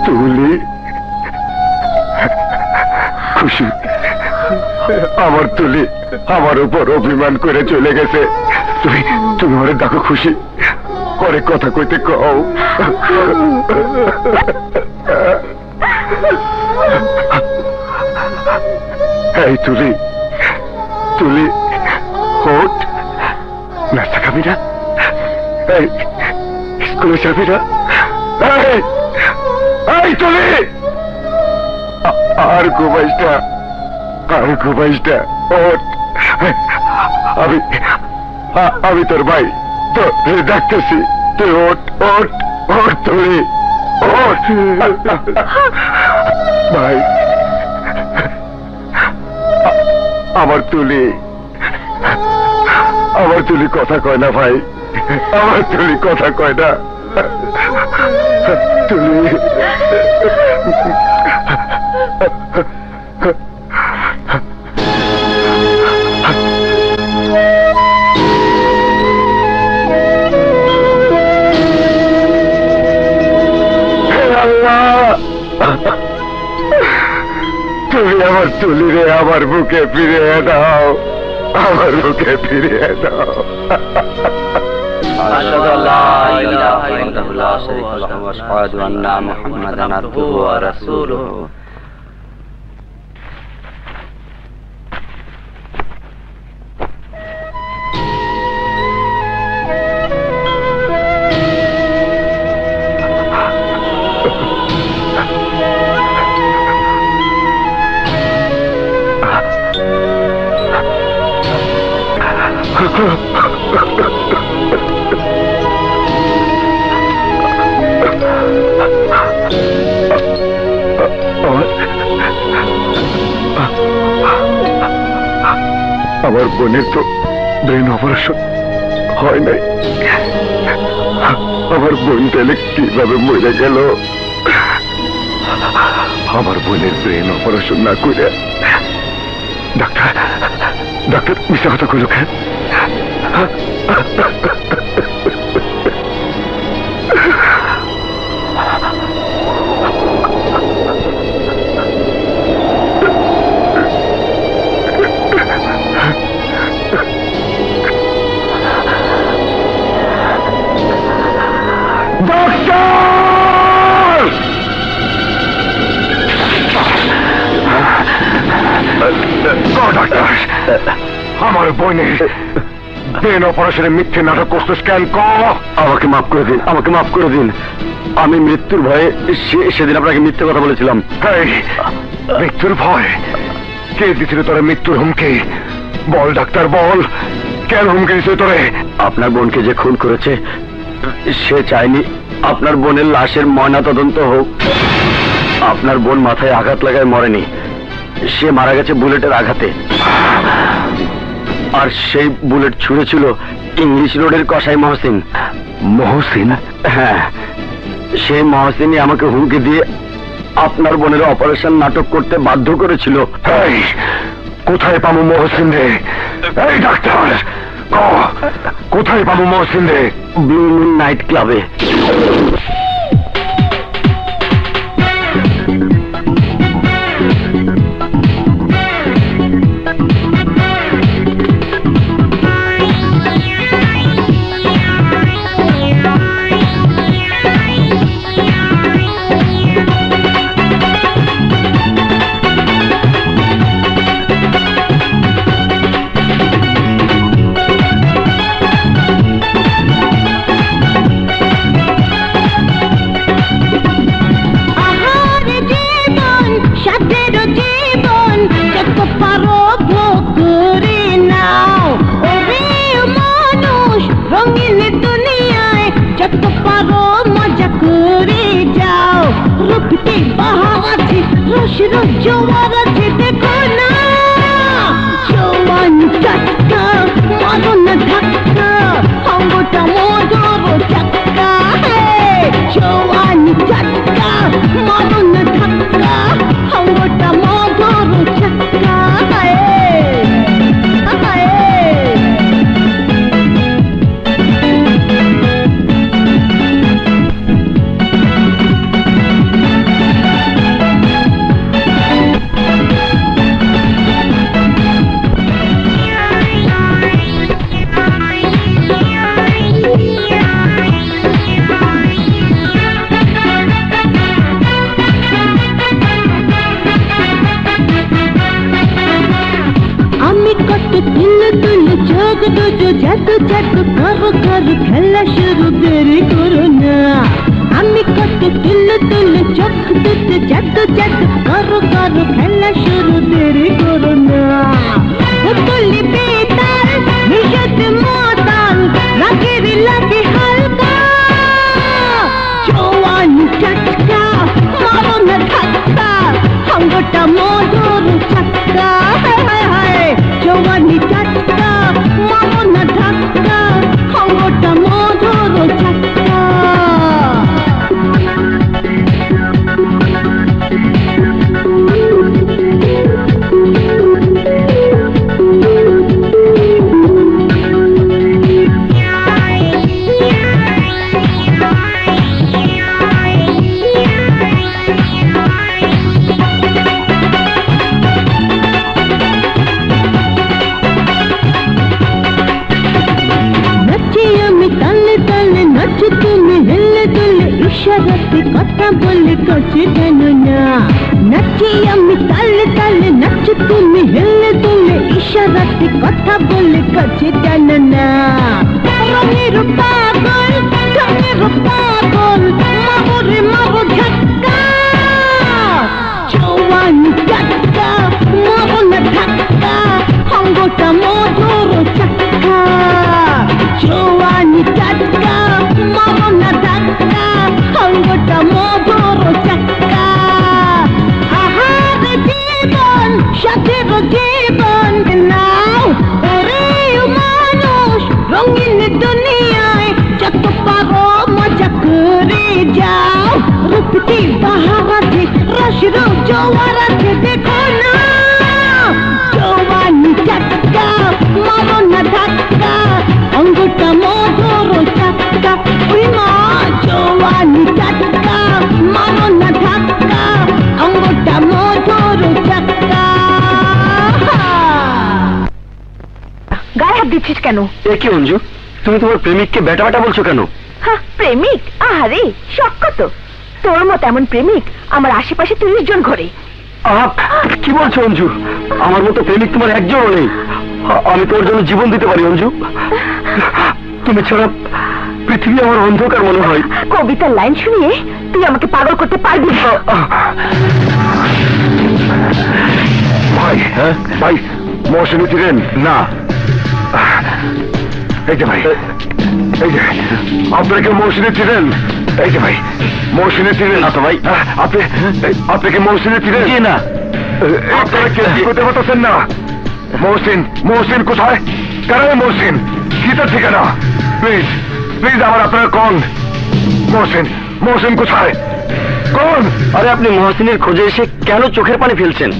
[SPEAKER 1] তুলি খুশি, আমার তুলি আমার উপর অভিমান করে চলে গেছে। তুমি ওরে দেখো খুশি করে কথা কইতে কও। এই তুলি হোট নাস্তা খাবি না? এই স্কুলে যাবি না? এই তুলি আর ঘুমাইস না, ওঠ। আমি তোর ভাই তো ডাকতেছি, তুই ওঠ তুলি ওঠ। ভাই আমার তুলি কথা কয় না ভাই, আমার তুলি কথা কয় না। তুলি তুমি আমার তুলিরে আমার বুকে ফিরিয়ে দাও, আমার বুকে ফিরিয়ে দাও।
[SPEAKER 3] আশহাদু আল্লা ইলাহা ইল্লাল্লাহ ওয়া শারীকা লাহু ওয়া আশহাদু আন্না মুহাম্মাদান আবদুহু ওয়া রাসূলুহু।
[SPEAKER 1] আমার বোনের তো ব্রেন অপারেশন হয় নাই। আমার বোন তাহলে কিভাবে মরে গেল? আমার বোনের ব্রেন অপারেশন না করে ডাক্তার ডাক্তার মিথ্যা কথা কইল কেন? আমার বোনের ব্রেন অপারেশনে মিথ্যে নাটক করছিস কেন? আমাকে মাফ করে দিন, আমাকে মাফ করে দিন। আমি মৃত্যুর ভয়ে সেদিন আপনাকে মিথ্যে কথা বলেছিলাম। মৃত্যুর ভয়? কে দিছিল তোরা মৃত্যুর হুমকি? বল ডাক্তার বল, কেন হুমকি দিছিল তোরে? আপনার বোনকে যে খুন করেছে সে চায়নি আপনার বোনের লাশের ময়না তদন্ত হোক। আপনার বোন মাথায় আঘাত লাগায় মরেনি, সে মারা গেছে বুলেটের আঘাতে। আর সেই বুলেট ছুঁড়েছিল ইংলিশ রোডের কসাই মহসিন। মহসিন? হ্যাঁ, সেই মহসিনই আমাকে হুমকি দিয়ে আপনার বোনের অপারেশন নাটক করতে বাধ্য করেছিল। কোথায় পাবো মহসিন রে? এই ডাক্তার, কোথায় পাবো মহসিন রে? ব্লু মুন নাইট ক্লাবে।
[SPEAKER 4] জোয়ার আছে দেখো না, জোয়ান চাক্কা মারো না ধাক্কা, অঙ্গটা মধুর চাক্কা। জোয়ান চাক্কা মারো না ধাক্কা, অঙ্গটা মধুর চাক্কা। জাদু জাদু করো করো খেলা শুরু দেরি করো না। আমি কত তুলে তুলে চোখ দুটো জাদু জাদু করো করো খেলা শুরু দেরি করো না। তুলি বেতাল নিষেধ মাতাল রাগের লাগে হালকা, জোয়ান চাটকা মারো না ধাক্কা, অঙ্গটা মধুর চাক্কা। জোয়ানি চাটকা মারো না ধাক্কা, অঙ্গটা মধুর চাক্কা। তুমি হেলে দুলে ইশারাতে কথা বলে কাছে কেন না। নাচি আমি তালে তালে নাচ, তুমি হেলে দুলে ইশারাতে কথা বলে কাছে কেন না। রঙের পাগল রঙের পাগল মারো রে মারো ঝটকা, জওয়ান ঝটকা মারো না ধাক্কা, অঙ্গটা মধুর চাক্কা। কি বাহার আছে, রস রস জোয়ার আছে, দেখো না জওয়ানি টাটকা, মারো না ধাক্কা, অঙ্গটা মধুর টাটকা, ওই মা জওয়ানি টাটকা, মারো না ধাক্কা, অঙ্গটা মধুর টাটকা।
[SPEAKER 2] গায়ে হাত দিচ্ছিস কেন?
[SPEAKER 3] এ কি অঞ্জু, তুমি তোমার প্রেমিককে বেটা বেটা বলছো কেন?
[SPEAKER 2] হ্যাঁ, প্রেমিক? আহারে শখ কত! তোর মত এমন প্রেমিক আমার আশেপাশে 30 জন ঘরে।
[SPEAKER 3] কি বলছো অঞ্জু? আমার মতো প্রেমিক তোমার একজনও নেই। আমি তোর জন্য জীবন দিতে পারি অঞ্জু। তুমি ছাড়া পৃথিবী আমার অন্ধকার মনে হয়।
[SPEAKER 2] কবিতার লাইন শুনিয়ে তুই আমাকে পাগল করতে পারবি না।
[SPEAKER 1] ভাই, ভাই মহসিনী ছিলেন না? এই যে ভাই, এই যে আপনাকে মহসিনী ছিলেন? এই যে ভাই মহসিনী ছিলেন না তো ভাই? আপনি কি মহসিনী ছিলেন? না। আপনারা কে করতে পারতেছেন না? মহসিন, মহসিন কোথায়? কেন মহসিন? কি তার ঠিকানা? প্লিজ প্লিজ আমার আপনারা কোন মহসিন? মহসিন কোথায়? কোন?
[SPEAKER 3] আরে আপনি মহসিনের খোঁজে এসে কেন চোখের পানি ফেলছেন?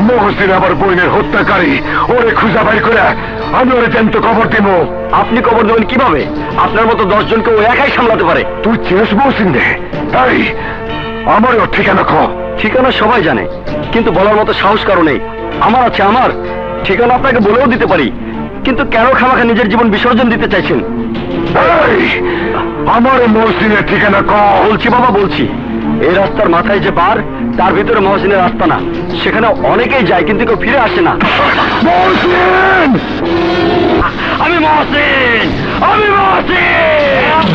[SPEAKER 1] মহসিন আমার বোনের হত্যাকারী, ওরে খুঁজা বাইর করে আমি ওরে জ্যান্ত কবর দিব।
[SPEAKER 3] আপনি কবর দেবেন কিভাবে? আপনার মতো 10 জনকে ও একাই সামলাতে পারে।
[SPEAKER 1] তুই চেস মহসিন রে? তাই আমার ওর ঠিকানা ক।
[SPEAKER 3] ঠিকানা সবাই জানে, কিন্তু বলার মতো সাহস কারো নেই। আমার আছে, আমার ঠিকানা আপনাকে বলেও দিতে পারি, কিন্তু কেন খামাখা নিজের জীবন বিসর্জন দিতে চাইছেন?
[SPEAKER 1] আমার মহসিনের ঠিকানা ক।
[SPEAKER 3] বলছি বাবা, বলছি। এই রাস্তার মাথায় যে বার, তার ভিতরে মহসিনের রাস্তা না। সেখানে অনেকেই যায় কিন্তু কেউ ফিরে আসে না।
[SPEAKER 1] মহসিন!
[SPEAKER 3] আমি মহসিন, আমি মহসিন!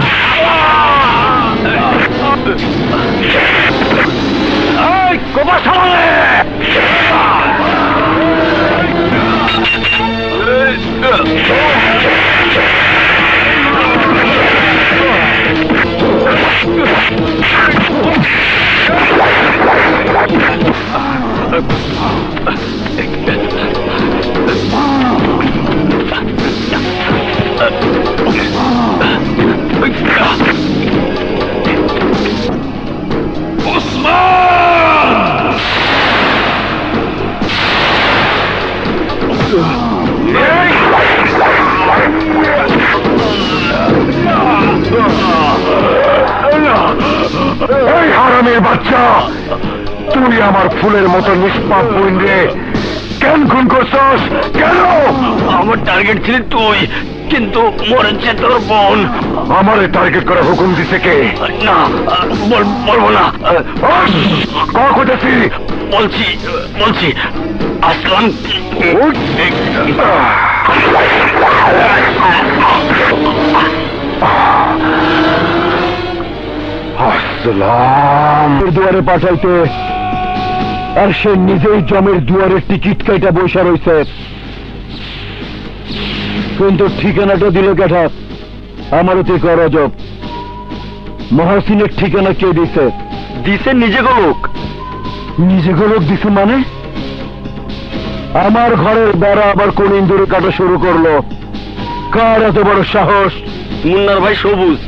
[SPEAKER 1] এই কোপা সামনে! এই হারামির বাচ্চা, তুই আমার ফুলের মতো নিষ্পাপ বোন রে কেন খুন করছস? কেন?
[SPEAKER 3] আমার টার্গেট ছিল তুই, কিন্তু মরেছে তোর বোন।
[SPEAKER 1] আমারে টার্গেট করে হুকুম দিছে কে?
[SPEAKER 3] না, বলবো না।
[SPEAKER 1] করতেছি
[SPEAKER 3] বলছি বলছি আসলাম।
[SPEAKER 1] আসসালাম।
[SPEAKER 6] দুয়ারে পাঠাইতে, আর সে নিজেই জমের দুয়ারের টিকিট কাইটা বসে রয়েছে। কিন্তু ঠিকানাটা দিল কেটা? আমারও তো অজব। মহসিনের ঠিকানা কে দিছে?
[SPEAKER 3] দিছে নিজে লোক।
[SPEAKER 6] নিজে লোক দিছে মানে? আমার ঘরের বেড়া আবার কোন ইন্দুরে কাটা শুরু করলো? কার এত বড় সাহস?
[SPEAKER 3] মুন্নার ভাই সবুজ।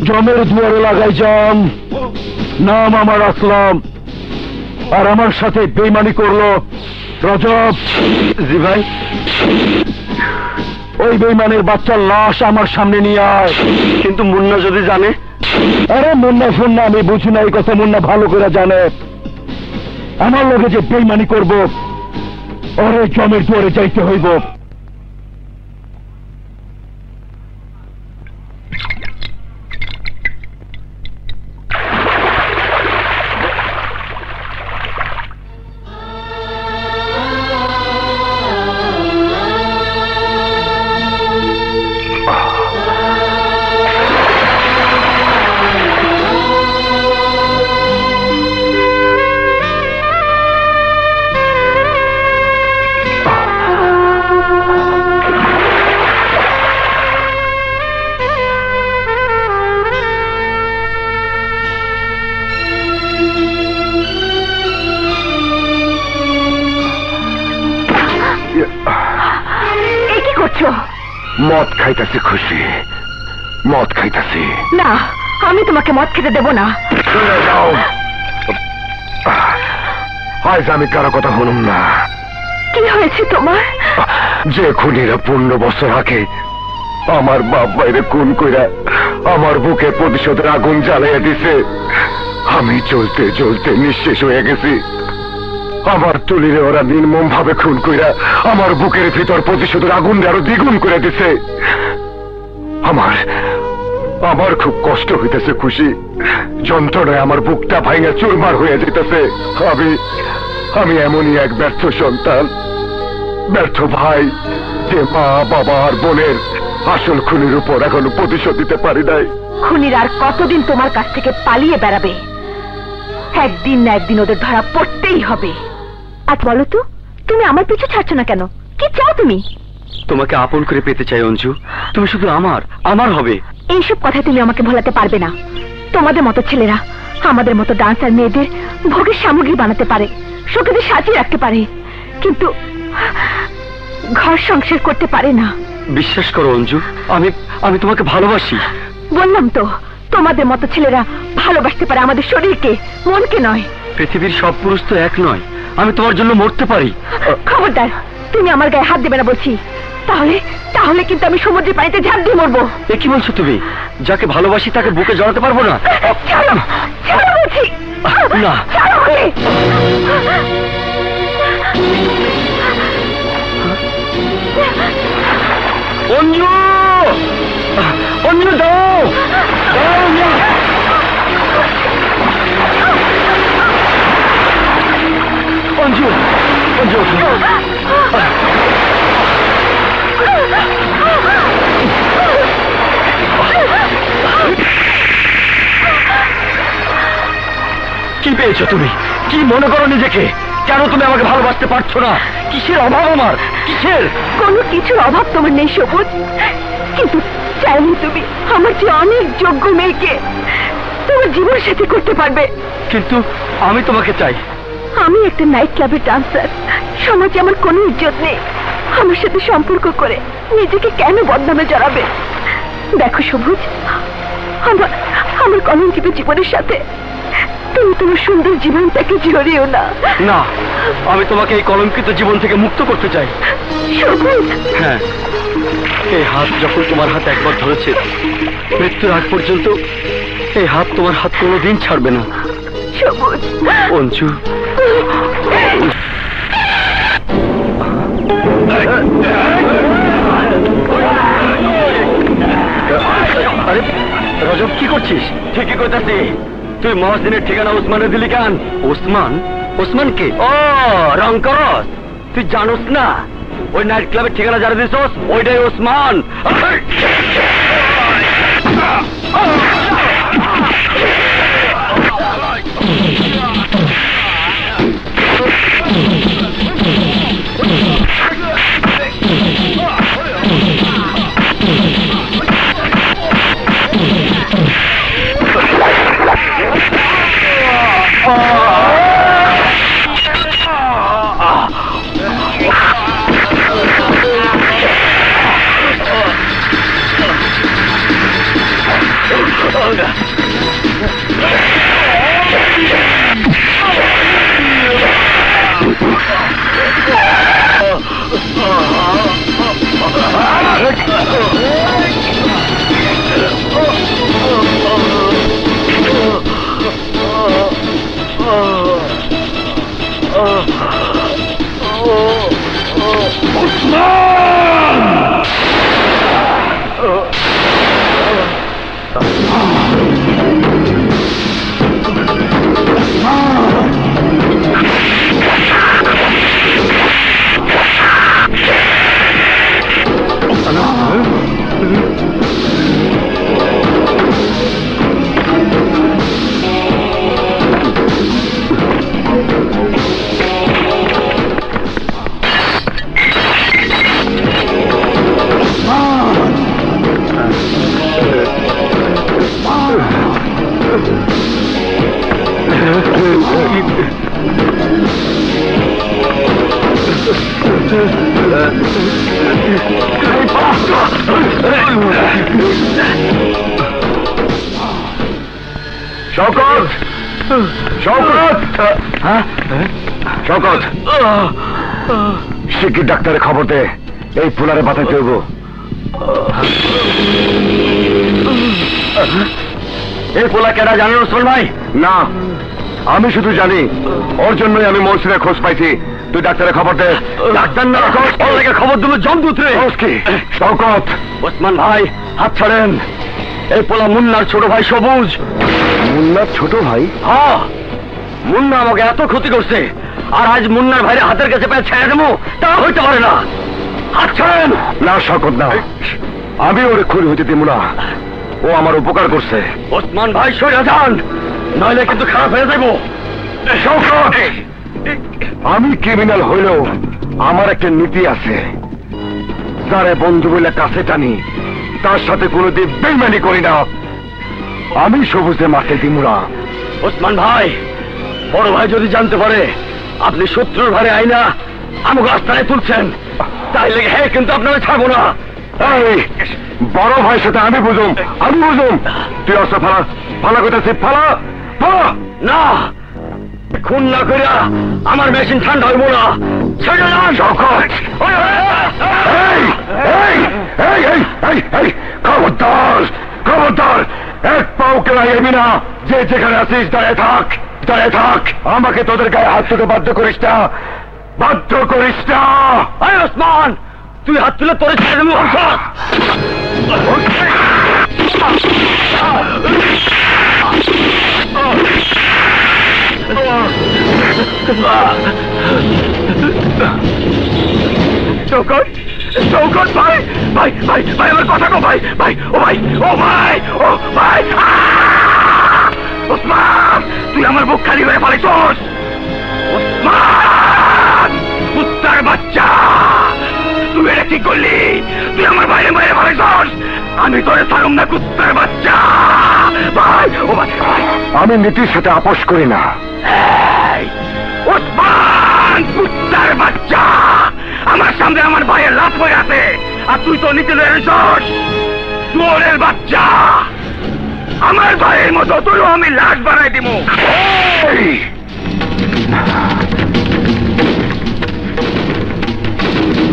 [SPEAKER 6] জমের দুয়ারে লাগাই জম, নাম আমার আসলাম, আর আমার সাথে বেইমানি করলো রজব।
[SPEAKER 3] জি ভাই।
[SPEAKER 6] ওই বেইমানের বাচ্চার লাশ আমার সামনে নিয়ে আয়।
[SPEAKER 3] কিন্তু মুন্না যদি জানে?
[SPEAKER 6] আরে মুন্না ফুন্না আমি বুঝি না, এই কথা মুন্না ভালো করে জানে। আমার লোকে যে বেইমানি করব, ওরে জমের দুয়ারে যাইতে হইব।
[SPEAKER 1] মদ খাইতেছি খুশি,
[SPEAKER 5] মদ খাইতেছি।
[SPEAKER 2] না, আমি তোমাকে মদ খেতে দেব না।
[SPEAKER 5] চলে যাও। আজ আমি কারো কথা শুনুম না।
[SPEAKER 2] কি হয়েছে তোমার?
[SPEAKER 5] যে খুনিরা 15 বছর আগে আমার বাপ বাইরে খুন কইরা আমার বুকে প্রতিশোধের আগুন জ্বালাইয়া দিছে, আমি চলতে চলতে নিঃশেষ হয়ে গেছি। আমার তুলিরে ওরা নির্মম ভাবে খুন কইরা আমার বুকের ভিতর প্রতিশোধের আগুন আরো দ্বিগুণ করে দিছে। আমার আমার খুব কষ্ট হইতেছে খুশি, যন্ত্রণায় আমার বুকটা ভাঙা চুরমার হয়ে যেতেছে। আমি এমনই এক ব্যর্থ সন্তান, ব্যর্থ ভাই, যে মা বাবা আর বোনের আসল খুনির উপর এখনো প্রতিশোধ দিতে পারি নাই।
[SPEAKER 2] খুনির আর কতদিন তোমার কাছ থেকে পালিয়ে বেড়াবে? একদিন না একদিন ওদের ধরা পড়তেই হবে। আজ বলো তো, তুমি আমার পিছু ছাড়ছো না কেন? কি চাও তুমি?
[SPEAKER 3] তোমাকে আপন করে পেতে চাই অঞ্জু। তুমি শুধু আমার আমার হবে।
[SPEAKER 2] এইসব কথা তুমি আমাকে ভোলাতে পারবে না। তোমাদের মতো ছেলেরা আমাদের মতো ডান্সার মেয়েদের ভোগের সামগ্রী বানাতে পারে, শোকেতে সাজিয়ে রাখতে পারে, কিন্তু ঘর সংসার করতে পারে না।
[SPEAKER 3] বিশ্বাস করো অঞ্জু, আমি তোমাকে ভালোবাসি।
[SPEAKER 2] বললাম তো, তোমাদের মতো ছেলেরা ভালোবাসতে পারে আমাদের শরীরকে, মনকে নয়।
[SPEAKER 3] পৃথিবীর সব পুরুষ তো এক নয়। আমি তোমার জন্য মরতে পারি।
[SPEAKER 2] খবরদার, তুমি আমার গায়ে হাত দেবে না বলছি। তাহলে কিন্তু আমি সমুদ্রের পানিতে ঝাঁপ দিয়ে মরবো।
[SPEAKER 3] এ কি বলছো তুমি? যাকে ভালোবাসি তাকে বুকে জড়াতে পারবো না?
[SPEAKER 2] ছাড়ো, ছাড়ো বলছি।
[SPEAKER 3] না।
[SPEAKER 2] ছাড়ো বলে।
[SPEAKER 3] অঞ্জু, অঞ্জু দাও, অঞ্জু, অঞ্জু কি পেয়েছো তুমি? কি মনে করো নিজেকে? কেন তুমি আমাকে ভালোবাসতে পারছো না? কিসের অভাব আমার? কিসের?
[SPEAKER 2] কোনো কিছুর অভাব তোমার নেই সবুজ, কিন্তু চাইলে তুমি আমার যে অনেক যোগ্য মেয়েকে তোমার জীবন সাথী করতে পারবে।
[SPEAKER 3] কিন্তু আমি তোমাকে চাই।
[SPEAKER 2] আমি একটা নাইট ক্লাবের ডান্সার, সমাজে আমার কোনো ইজ্জত নেই। আমার সাথে সম্পর্ক করে নিজেকে কেন বদনামে জড়াবে? দেখো সবুজ, আমার কলঙ্কিত জীবনের সাথে তুমি তোমার সুন্দর জীবনটাকে জড়িও না।
[SPEAKER 3] না, আমি তোমাকে এই কলঙ্কিত জীবন থেকে মুক্ত করতে চাই।
[SPEAKER 2] সবুজ,
[SPEAKER 3] হ্যাঁ, এই হাত যখন তোমার হাত একবার ধরেছে, মৃত্যুর আগ পর্যন্ত এই হাত তোমার হাত কোনোদিন ছাড়বে না।
[SPEAKER 2] সবুজ।
[SPEAKER 3] অঞ্জু, আরে রজব, কি করছিস? ঠিকই করতেছি। তুই মহসিনের ঠিকানা ওসমানের দিলি কেন? ওসমান? ওসমান কে? ও রং করস? তুই জানোস না ওই নাইট ক্লাবের ঠিকানা যারা দিছস ওইটাই ওসমান।
[SPEAKER 1] শওকত, শওকত, শওকত, শিগগির ডাক্তারের খবর দে, এই ফুলারে বাঁচাইতে হইব।
[SPEAKER 3] এই পোলা কেডা জানেন ওসমান ভাই?
[SPEAKER 1] না, আমি শুধু জানি ওর জন্যই আমি মহসিনের খোঁজ পাইছি। তুই ডাক্তারের খবর দে।
[SPEAKER 3] ডাক্তার না ওর লেগে খবর দিল জমদূত রে।
[SPEAKER 1] শওকত,
[SPEAKER 3] ওসমান ভাই হাত ছাড়েন। এই পোলা মুন্নার ছোট ভাই সবুজ।
[SPEAKER 1] মুন্নার ছোট ভাই?
[SPEAKER 3] হ্যাঁ, মুন্না আমাকে এত ক্ষতি করছে, আর আজ মুন্নার ভাইরে হাতের কাছে পেয়ে ছেড়ে দেবো তা হইতে পারে না। হাত ছাড়েন।
[SPEAKER 1] না শওকত না, আমি ওরে খুন হইতে দিব না। ও আমার উপকার করছে।
[SPEAKER 3] ওসমান ভাই সরে যান, নইলে কিন্তু খারাপ হয়ে যাবো।
[SPEAKER 1] শওকত, আমি ক্রিমিনাল হইলেও আমার একটা নীতি আছে। যারে বন্ধু বলে কাছে টানি তার সাথে কোনোদিন বেইমানি করি না। আমি সবুজে মাঠে দিব না।
[SPEAKER 3] ওসমান ভাই, বড় ভাই যদি জানতে পারে আপনি শত্রুর ভারে আইনা আমাকে রাস্তায় তুলছেন, তাইলে হ্যাঁ কিন্তু আপনারা ছাড়বো না।
[SPEAKER 1] এই বড় ভাইয়ের সাথে আমি বুঝুম। তুই অস্ত্র ফালা, ফালা করতেছি, ফালা ফালা।
[SPEAKER 3] না, খুন না করিয়া আমার মেশিন ঠান্ডা হইব না। ছেড়ে যান।
[SPEAKER 1] শওকত, এই এই এই এই এই এই খবরদার, খবরদার, এক পাও কেলাই এমি না। যে যেখানে আছিস দাঁড়িয়ে থাক, দাঁড়িয়ে থাক। আমাকে তোদের গায়ে হাত তুলে বাধ্য করিস না, বাধ্য করিস না।
[SPEAKER 3] এই ওসমান, তুই হাত তুলে তোরে ছেড়ে দেবো।
[SPEAKER 5] শওকত, শওকত ভাই, ভাই ভাই ভাই আমার কথা কো ভাই, ভাই ও ভাই, ও ভাই, ও ভাই। ওসমান, তুই আমার বুক খালি হয়ে ফেলেছোস। ওসমান, কুত্তার বাচ্চা, তুই এটা কি করলি? তুই আমার বাইরে বাইরে ফেলেছোস। আমি তোরে ছাড়ুম না কুত্তার বাচ্চা। ভাই ও ভাই,
[SPEAKER 1] আমি নীতির সাথে আপোষ করি না।
[SPEAKER 5] এই, ওসমান কুত্তার বাচ্চা, আমার সামনে আমার ভাইয়ের লাশ হয়ে আছে, আর তুই তো নিচে রয়েছিস। চোরের বাচ্চা, আমার ভাইয়ের মতো তুইও আমি লাশ বানাই দিব।
[SPEAKER 1] এই,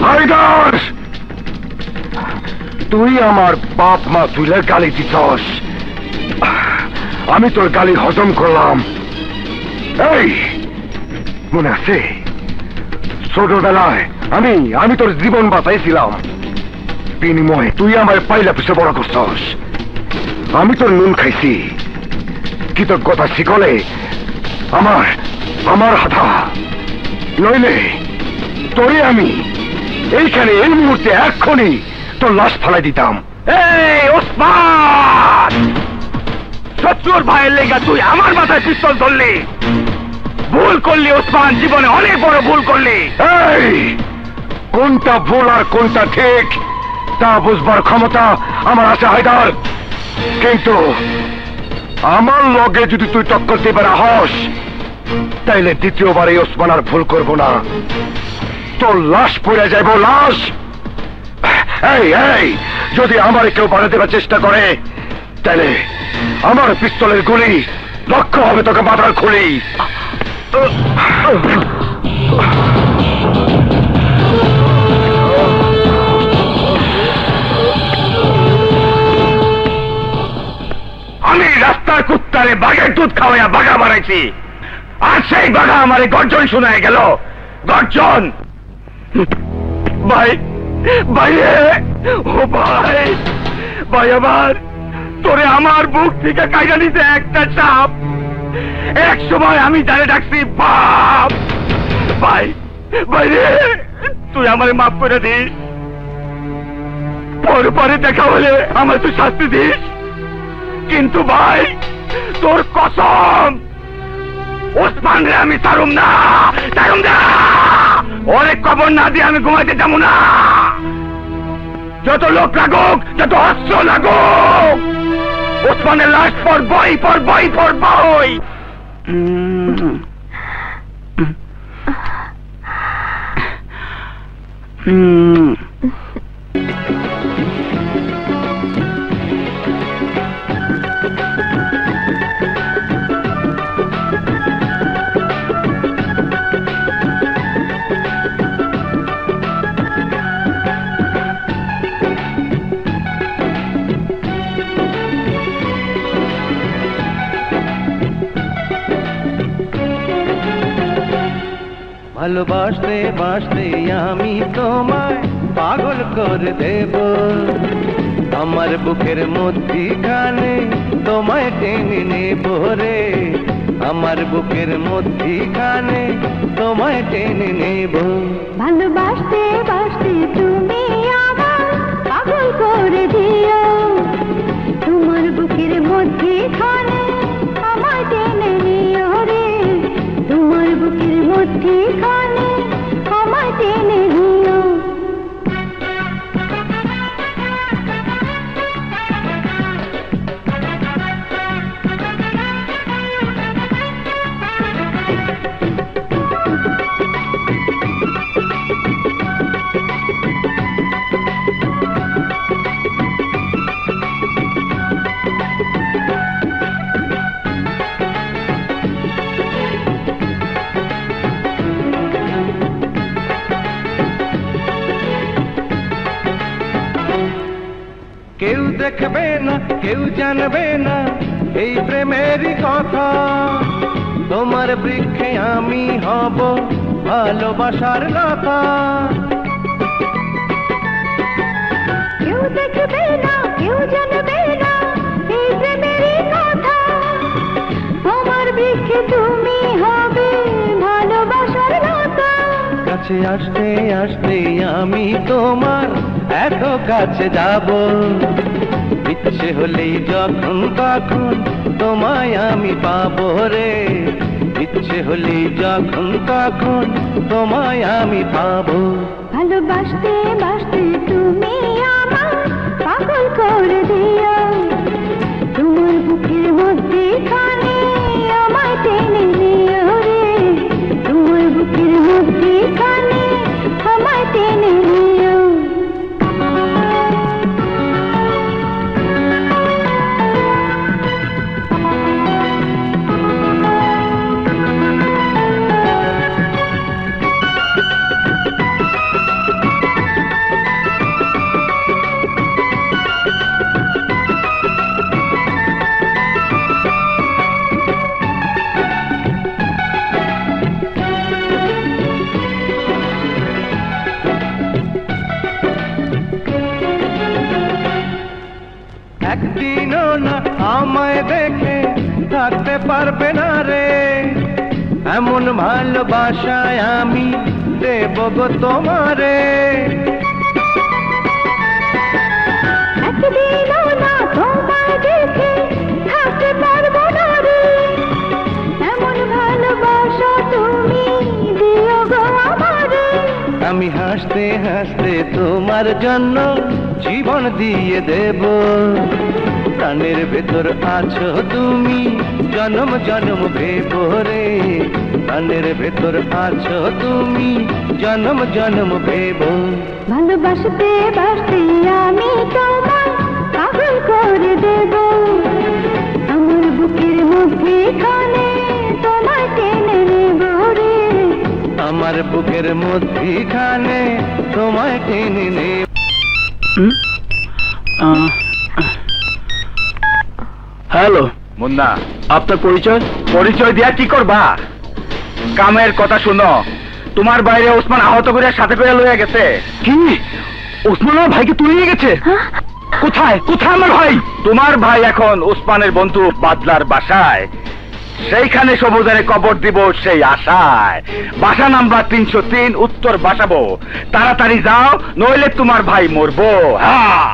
[SPEAKER 1] হায়দার, তুই আমার বাপ মা তুলে গালি দিছস, আমি তোর গালি হজম করলাম। এই মনে আছে ছোটবেলায় আমি তোর জীবন বাঁচাইছিলাম, বিনিময়ে তুই আমার পাইলা পিছে বড় করছস। আমি তোর নুন খাইছি, কৃতজ্ঞতা শিকলে আমার আমার হাতা, নইলে তোরে আমি এইখানে এই মুহূর্তে এক্ষুনি তোর লাশ ফালাই দিতাম।
[SPEAKER 5] এই ওসমান, শত্রুর ভাইয়ের লেগা তুই আমার মাথায় পিস্তল ধরলি। ভুল করলি ওসমান, জীবনে অনেক বড় ভুল করলি।
[SPEAKER 1] এই কোনটা ভুল আর কোনটা ঠিক তা বুঝবার ক্ষমতা আমার আছে হায়দার, কিন্তু আমার লগে যদি তুই টক্কর দিবে না হস, তাইলে দ্বিতীয়বার এই ওসমান আর ভুল করব না। তোর লাশ পড়ে যাইব, লাশ। এই এই যদি আমার কেউ বাধা দেবার চেষ্টা করে, তাহলে আমার পিস্তলের গুলি লক্ষ্য হবে তোকে মাথার খুলি।
[SPEAKER 5] আমি রাস্তার কুত্তারে বাঘের দুধ খাওয়াইয়া বাঘা বানাইছি, আর সেই বাঘা আমারে গর্জন শোনায় গেল। গর্জন। ভাই, ভাই, ও ভাই, ভাই আমার তোরে আমার বুক থেকে কাইরা নিতে একটা সাপ। এক সময় আমি যারে ডাকছি বাপ। ভাই, ভাই রে, তুই আমারে মাফ করে দিস। পরে দেখা হলে আমার তুই শাস্তি দিস, কিন্তু ভাই তোর কসম, ওসমান রে আমি ছাড়ুম না, ছাড়ুম না। অনেক খবর না দিয়ে আমি ঘুমাইতে যাবো না। যত লোক লাগুক, যত অস্ত্র লাগুক, ওসমানের লাশ পড়বই, পড়বই, পড়বই।
[SPEAKER 7] ভালোবাসতে বাসতে আমি তোমায় পাগল করে দেব, আমার বুকের মধ্যিখানে তোমায় টেনে নেব রে, আমার বুকের মধ্যিখানে তোমায় টেনে নেব।
[SPEAKER 4] ভালোবাসতে বাসতে তুমি আমার পাগল করে দিও, তোমার বুকের মধ্যিখানে আমায় টেনে নিও রে, তোমার বুকের মধ্যিখানে আমায় টেনে নিও।
[SPEAKER 7] কেউ দেখবে না কেউ জানবে না এই প্রেমেরই কথা, তোমার বৃক্ষে আমি হব ভালোবাসার লতা।
[SPEAKER 4] কেউ দেখবে না কেউ জানবে না এই প্রেমেরই কথা, তোমার বৃক্ষে তুমি হবে ভালোবাসার লতা।
[SPEAKER 7] কাছে আসতে আসতে আমি তোমার এত কাছে যাব, ইচ্ছে হলেই যখন তখন তোমায় আমি পাবো রে, ইচ্ছে হলেই যখন তখন তোমায় আমি পাবো।
[SPEAKER 4] ভালোবাসতে বাসতে তুমি আমার পাগল করে দিও, তোমার বুকের মধ্যিখানে আমায় টেনে নিও রে, তোমার বুকের মধ্যিখানে আমায় টেনে নিও।
[SPEAKER 7] একদিনও না আমায় দেখে থাকতে পারবে না রে, এমন ভালোবাসায় আমি দেব গো তোমারে।
[SPEAKER 4] একদিনও না তোমায় দেখে থাকতে পারবো না রে, এমন ভালোবাসা তুমি দিও গো আমারে।
[SPEAKER 7] আমি হাসতে হাসতে তোমার জন্য জীবন দিয়ে দেব, প্রাণের ভেতর আছো তুমি জনম জনম ভেব রে, প্রাণের ভেতর আছো তুমি জনম জনম ভেব।
[SPEAKER 4] ভালোবাসতে বাসতে আমি তোমায় পাগল করে দেব, আমার বুকের মধ্যিখানে তোমায় টেনে নেব রে,
[SPEAKER 7] আমার বুকের মধ্যিখানে তোমায় টেনে নেব।
[SPEAKER 6] হ্যালো
[SPEAKER 1] মুন্না,
[SPEAKER 6] আপনার পরিচয়?
[SPEAKER 1] পরিচয় দিয়া কি করবা? কামের কথা শুনো, তোমার বাইরে ওসমান আহত করে সাথে করে লইয়া গেছে।
[SPEAKER 6] কি? ওসমান আমার ভাইকে তুলে নিয়ে গেছে? কোথায় কোথায় আমার ভাই?
[SPEAKER 1] তোমার ভাই এখন ওসমানের বন্ধু বাদলার বাসায়, সেইখানে সবুজারে কবর দিব সেই আশায়। বাসা নাম্বার 303 উত্তর বাসাবো, তাড়াতাড়ি যাও নইলে তোমার ভাই মরবো। হ্যাঁ,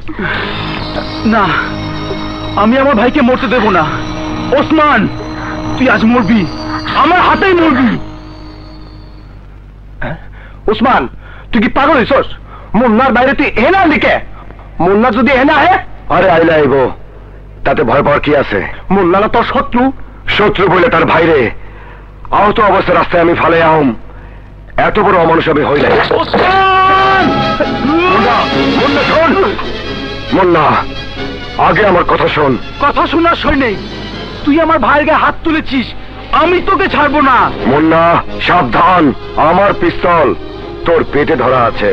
[SPEAKER 6] না, আমি আমার ভাইকে মরতে দেব না। ওসমান, তুই আজ মরবি, আমার হাতেই মরবি।
[SPEAKER 1] ওসমান তুই কি পাগল হইছস? মুন্নার বাইরে তুই এনা লিখে? মুন্না যদি এনা হে? আরে আইলা আইব, তাতে ভয় পাওয়ার কি আছে? মুন্না না তোর শত্রু। শত্রু বলে তার ভাইরে আহত অবস্থা রাস্তায় আমি ফালে আহম, এত বড় অমানুষ আমি হইলে।
[SPEAKER 6] ওসমান!
[SPEAKER 1] মুন্না শোন, মুন্না আগে আমার কথা শোন।
[SPEAKER 6] কথা শোনার সই নেই, তুই আমার ভাইয়ের গায়ে হাত তুলেছিস, আমি তোকে ছাড়বো না।
[SPEAKER 1] মুন্না সাবধান, আমার পিস্তল তোর পেটে ধরা আছে।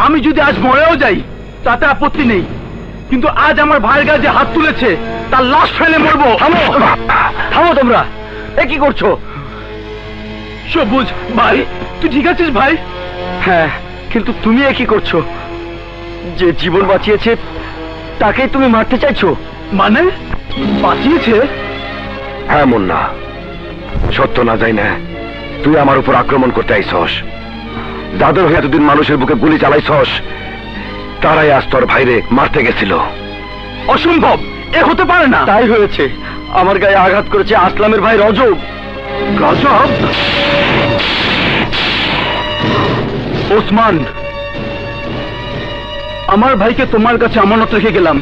[SPEAKER 6] আমি যদি আজ মরেও যাই তাতে আপত্তি নেই, কিন্তু আজ আমার ভাইয়ের গায়ে যে হাত তুলেছে তার লাশ ফেলে মরবো। থামো থামো তোমরা, এ কি করছো? সবুজ ভাই, তুই ঠিক আছিস ভাই? হ্যাঁ, কিন্তু তুমি এ কি করছো? যে জীবন বাঁচিয়েছে তাকেই তুমি মারতে চাইছো? মানে বাঁচিয়েছে?
[SPEAKER 1] হ্যাঁ মুন্না, সত্য না যাই না তুই আমার উপর আক্রমণ করতে আইছস। যাদের হয়ে এতদিন মানুষের বুকে গুলি চালাইছস তারাই আজ তোর ভাইরে মারতে গেছিল।
[SPEAKER 6] অসম্ভব, এ হতে পারে না। তাই হয়েছে, আমার গায়ে আঘাত করেছে আসলামের ভাই রজব। রজব? ওসমান, আমার ভাইকে তোমার কাছে আমানত রেখে গেলাম,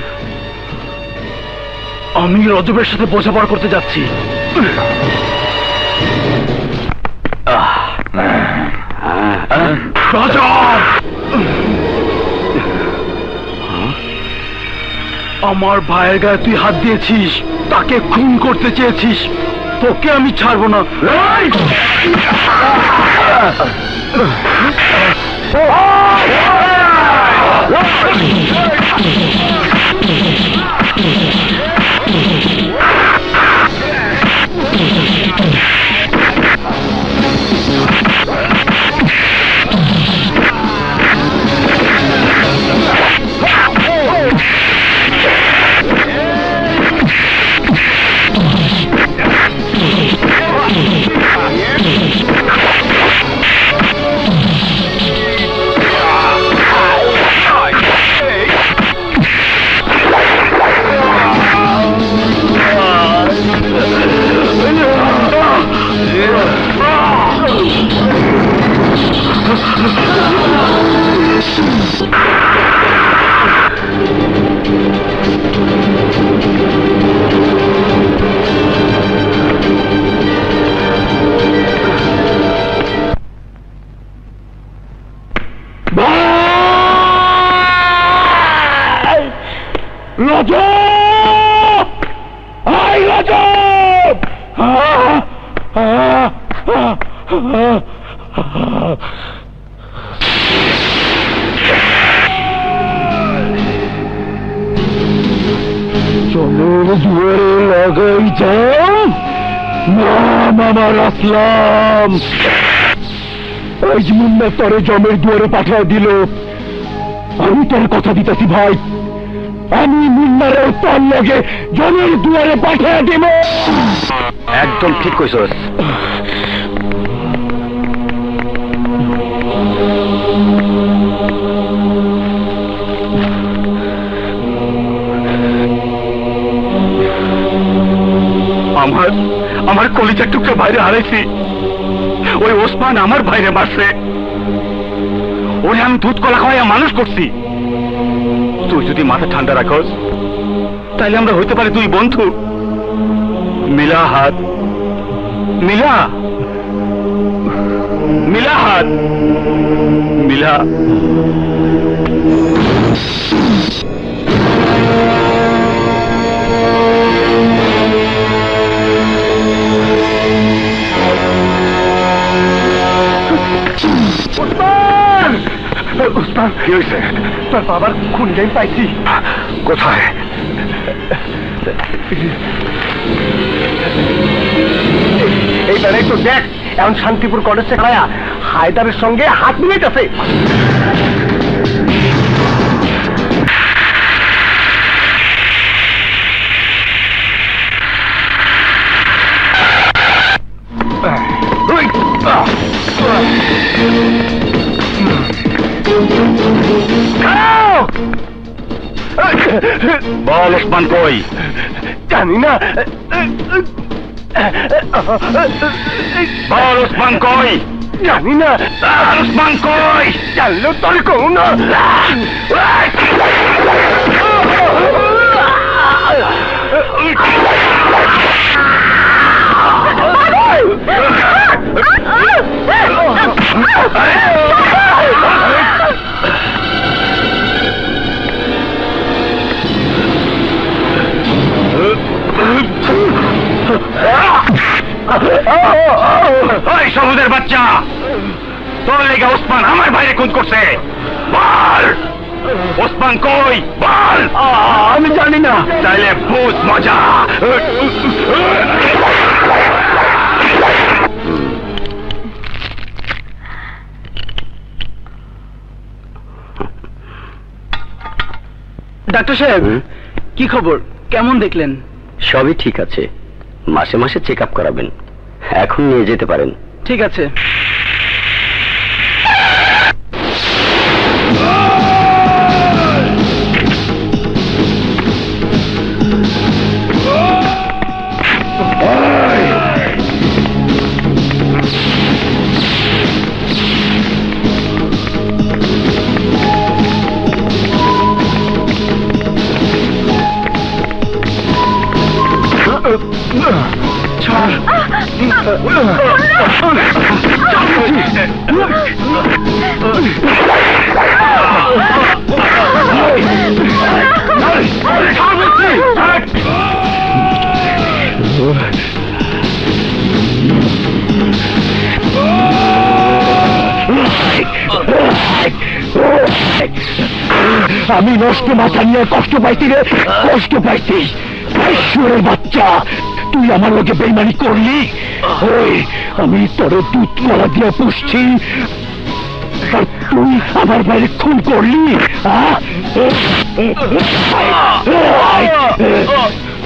[SPEAKER 6] আমি রজবের সাথে বোঝাপড়া করতে যাচ্ছি। রজব, আমার ভাইয়ের গায়ে তুই হাত দিয়েছিস, তাকে খুন করতে চেয়েছিস, তোকে আমি ছাড়বো না। আসলাম, ওই মুন্না তরে জমের দুয়ারে পাঠিয়ে দিল। আমি তোর কথা দিতেছি ভাই, আমি মুন্নারে তোর লগে জমের দুয়ারে পাঠিয়ে দিব।
[SPEAKER 1] একদম ঠিক কইছস।
[SPEAKER 6] আমার কলিজার টুকরা বাইরে হারাইছি, ওই ওসমান আমার বাইরে মারছে, ওরে আমি দুধ কলা খাওয়াইয়া মানুষ করছি। তুই যদি মাথা ঠান্ডা রাখস তাহলে আমরা হইতে পারি দুই বন্ধু। মিলা হাত, মিলা মিলা হাত, মিলা।
[SPEAKER 1] কি হয়েছে?
[SPEAKER 6] তোর বাবার খুন গেম পাইছি।
[SPEAKER 1] কোথায়?
[SPEAKER 6] এই বেড়াই তো দেখ, এখন শান্তিপুর কলেজে খায়া হায়দারের সঙ্গে হাত মিলাইতেছে।
[SPEAKER 1] বল ওসমান কই?
[SPEAKER 6] জানি না।
[SPEAKER 1] বল ওসমান কই?
[SPEAKER 6] জানি না।
[SPEAKER 1] ওসমান কই?
[SPEAKER 6] জানলেও তোর কৌ না।
[SPEAKER 5] ওই সবুজের বাচ্চা, তোর লেগে ওসমান আমার ভাইরে খুন করছে। বল ওসমান কই, বল।
[SPEAKER 6] আমি জানি না।
[SPEAKER 5] তাইলে বুঝ মজা।
[SPEAKER 6] ডাক্তার সাহেব, কি খবর? কেমন দেখলেন?
[SPEAKER 3] সবই ঠিক আছে, মাসে মাসে চেক আপ করাবেন। এখন নিয়ে যেতে পারেন।
[SPEAKER 6] ঠিক আছে।
[SPEAKER 1] আমি নষ্ট মাথা নিয়ে কষ্ট পাইছি রে, কষ্ট পাইছি। ঈশ্বরের বাচ্চা, তুই আমার লোকে বেইমানি করলি। ওই আমি তোর দুধ মালা দিয়ে পুষছি, আর তুই আমার বাইরে খুন করলি।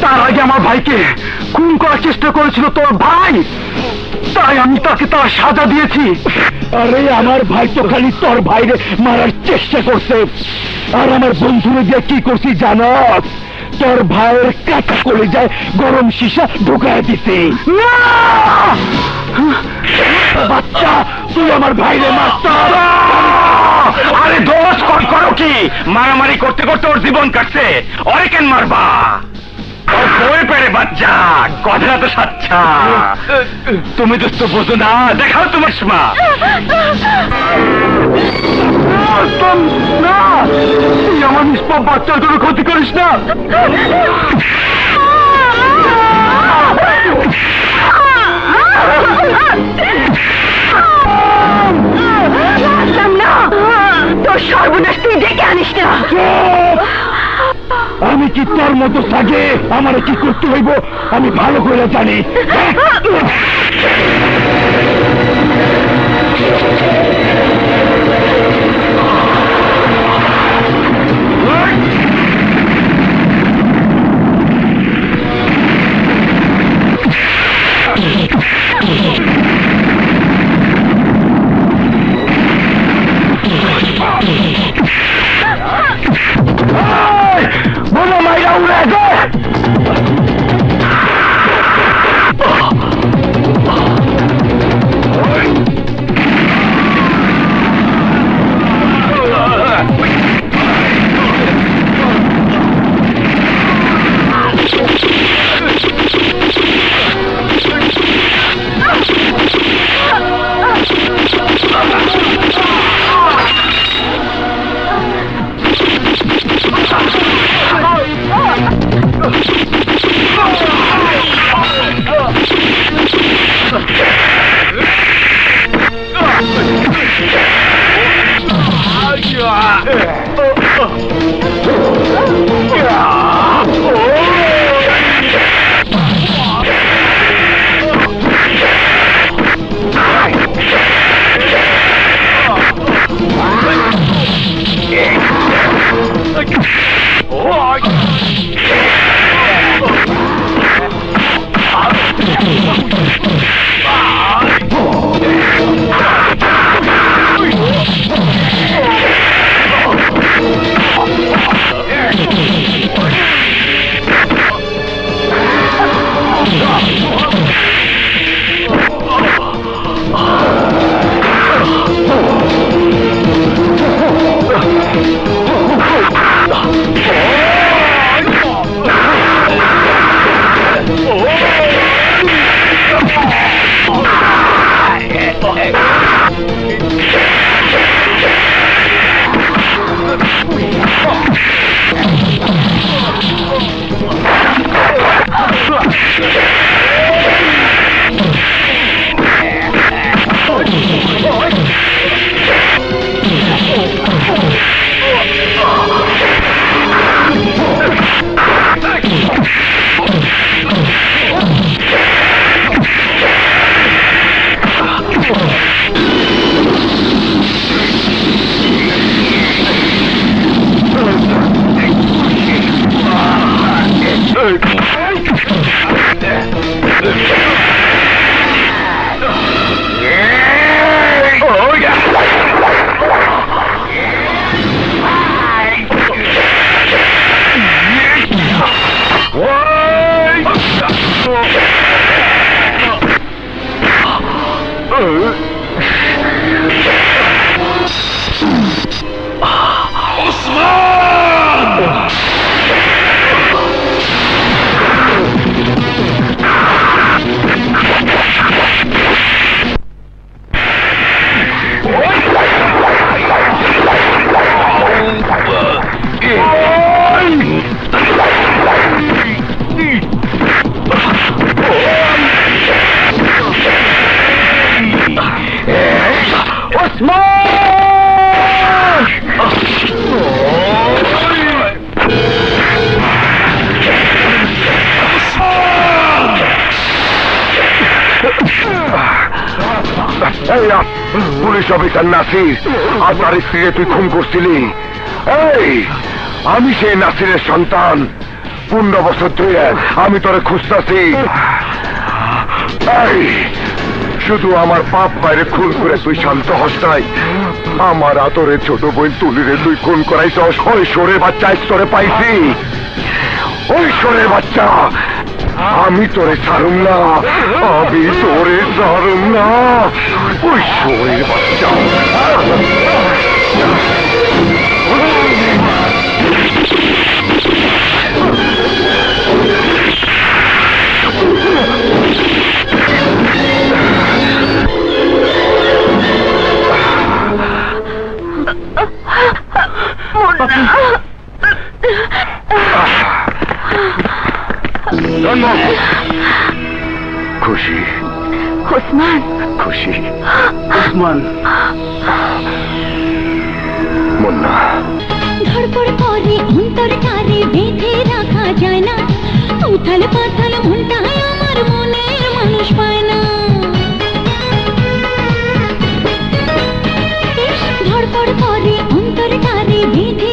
[SPEAKER 1] তার আগে আমার ভাইকে খুন করার চেষ্টা করেছিল তোর ভাই, তাই আমি তাকে তার সাজা দিয়েছি। আরে আমার ভাই তো খালি তোর ভাইরে মারার চেষ্টা করছে, আর আমার বন্ধুরে দিয়ে কি করছি জানো? তোর ভাইয়ের কাটা করে যায় গরম সীসা ঢুকায় দিতে। বাচ্চা, তুই আমার ভাইরে মারতা।
[SPEAKER 5] আরে দোষ করো কি? মারামারি করতে করতে ওর জীবন কাটছে, ওরে কেন মারবা? ওই পেরে বাচ্চা, কথা তো সাচ্ছা। তুমি তো বোঝো না, দেখাও তোমার মা।
[SPEAKER 1] না, তুই আমার নিষ্পাপ বাচ্চার কোনো ক্ষতি করিস না।
[SPEAKER 2] তোর সর্বনাশ তুই ডেকে আনিস না।
[SPEAKER 1] আমি কি তোর মতো সাজে? আমার কি করতে হইব আমি ভালো করে জানি। Vamos, Mayra, un reto! Police officer Nasir আর তার স্ত্রীকে তুই খুন করছিলি। এই আমি সেই নাসিরের সন্তান, 15 বছর ধরে আমি তোরে খুঁজতাছি। এই শুধু আমার বাপ মায়ের খুন করে তুই শান্ত হস নাই, আমার আদরের ছোট বোন তুলিরে তুই খুন করাইছস। ওই সরে বাচ্চা তোরে পাইছি, ওই সরে বাচ্চা। আমি তোরে ছাড়ুম না, আমি তোরে ছাড়ুম না। ওই সরের বাচ্চা খুশি
[SPEAKER 2] ওসমান,
[SPEAKER 1] খুশি
[SPEAKER 6] ওসমান,
[SPEAKER 1] মুন্না।
[SPEAKER 4] ধড়পড় করে অন্তর তারে বেঁধে রাখা যায় না, উথাল পাথাল মনটায় আমার মনের মানুষ পায় না। ধড়পড় করে অন্তর তারে বেঁধে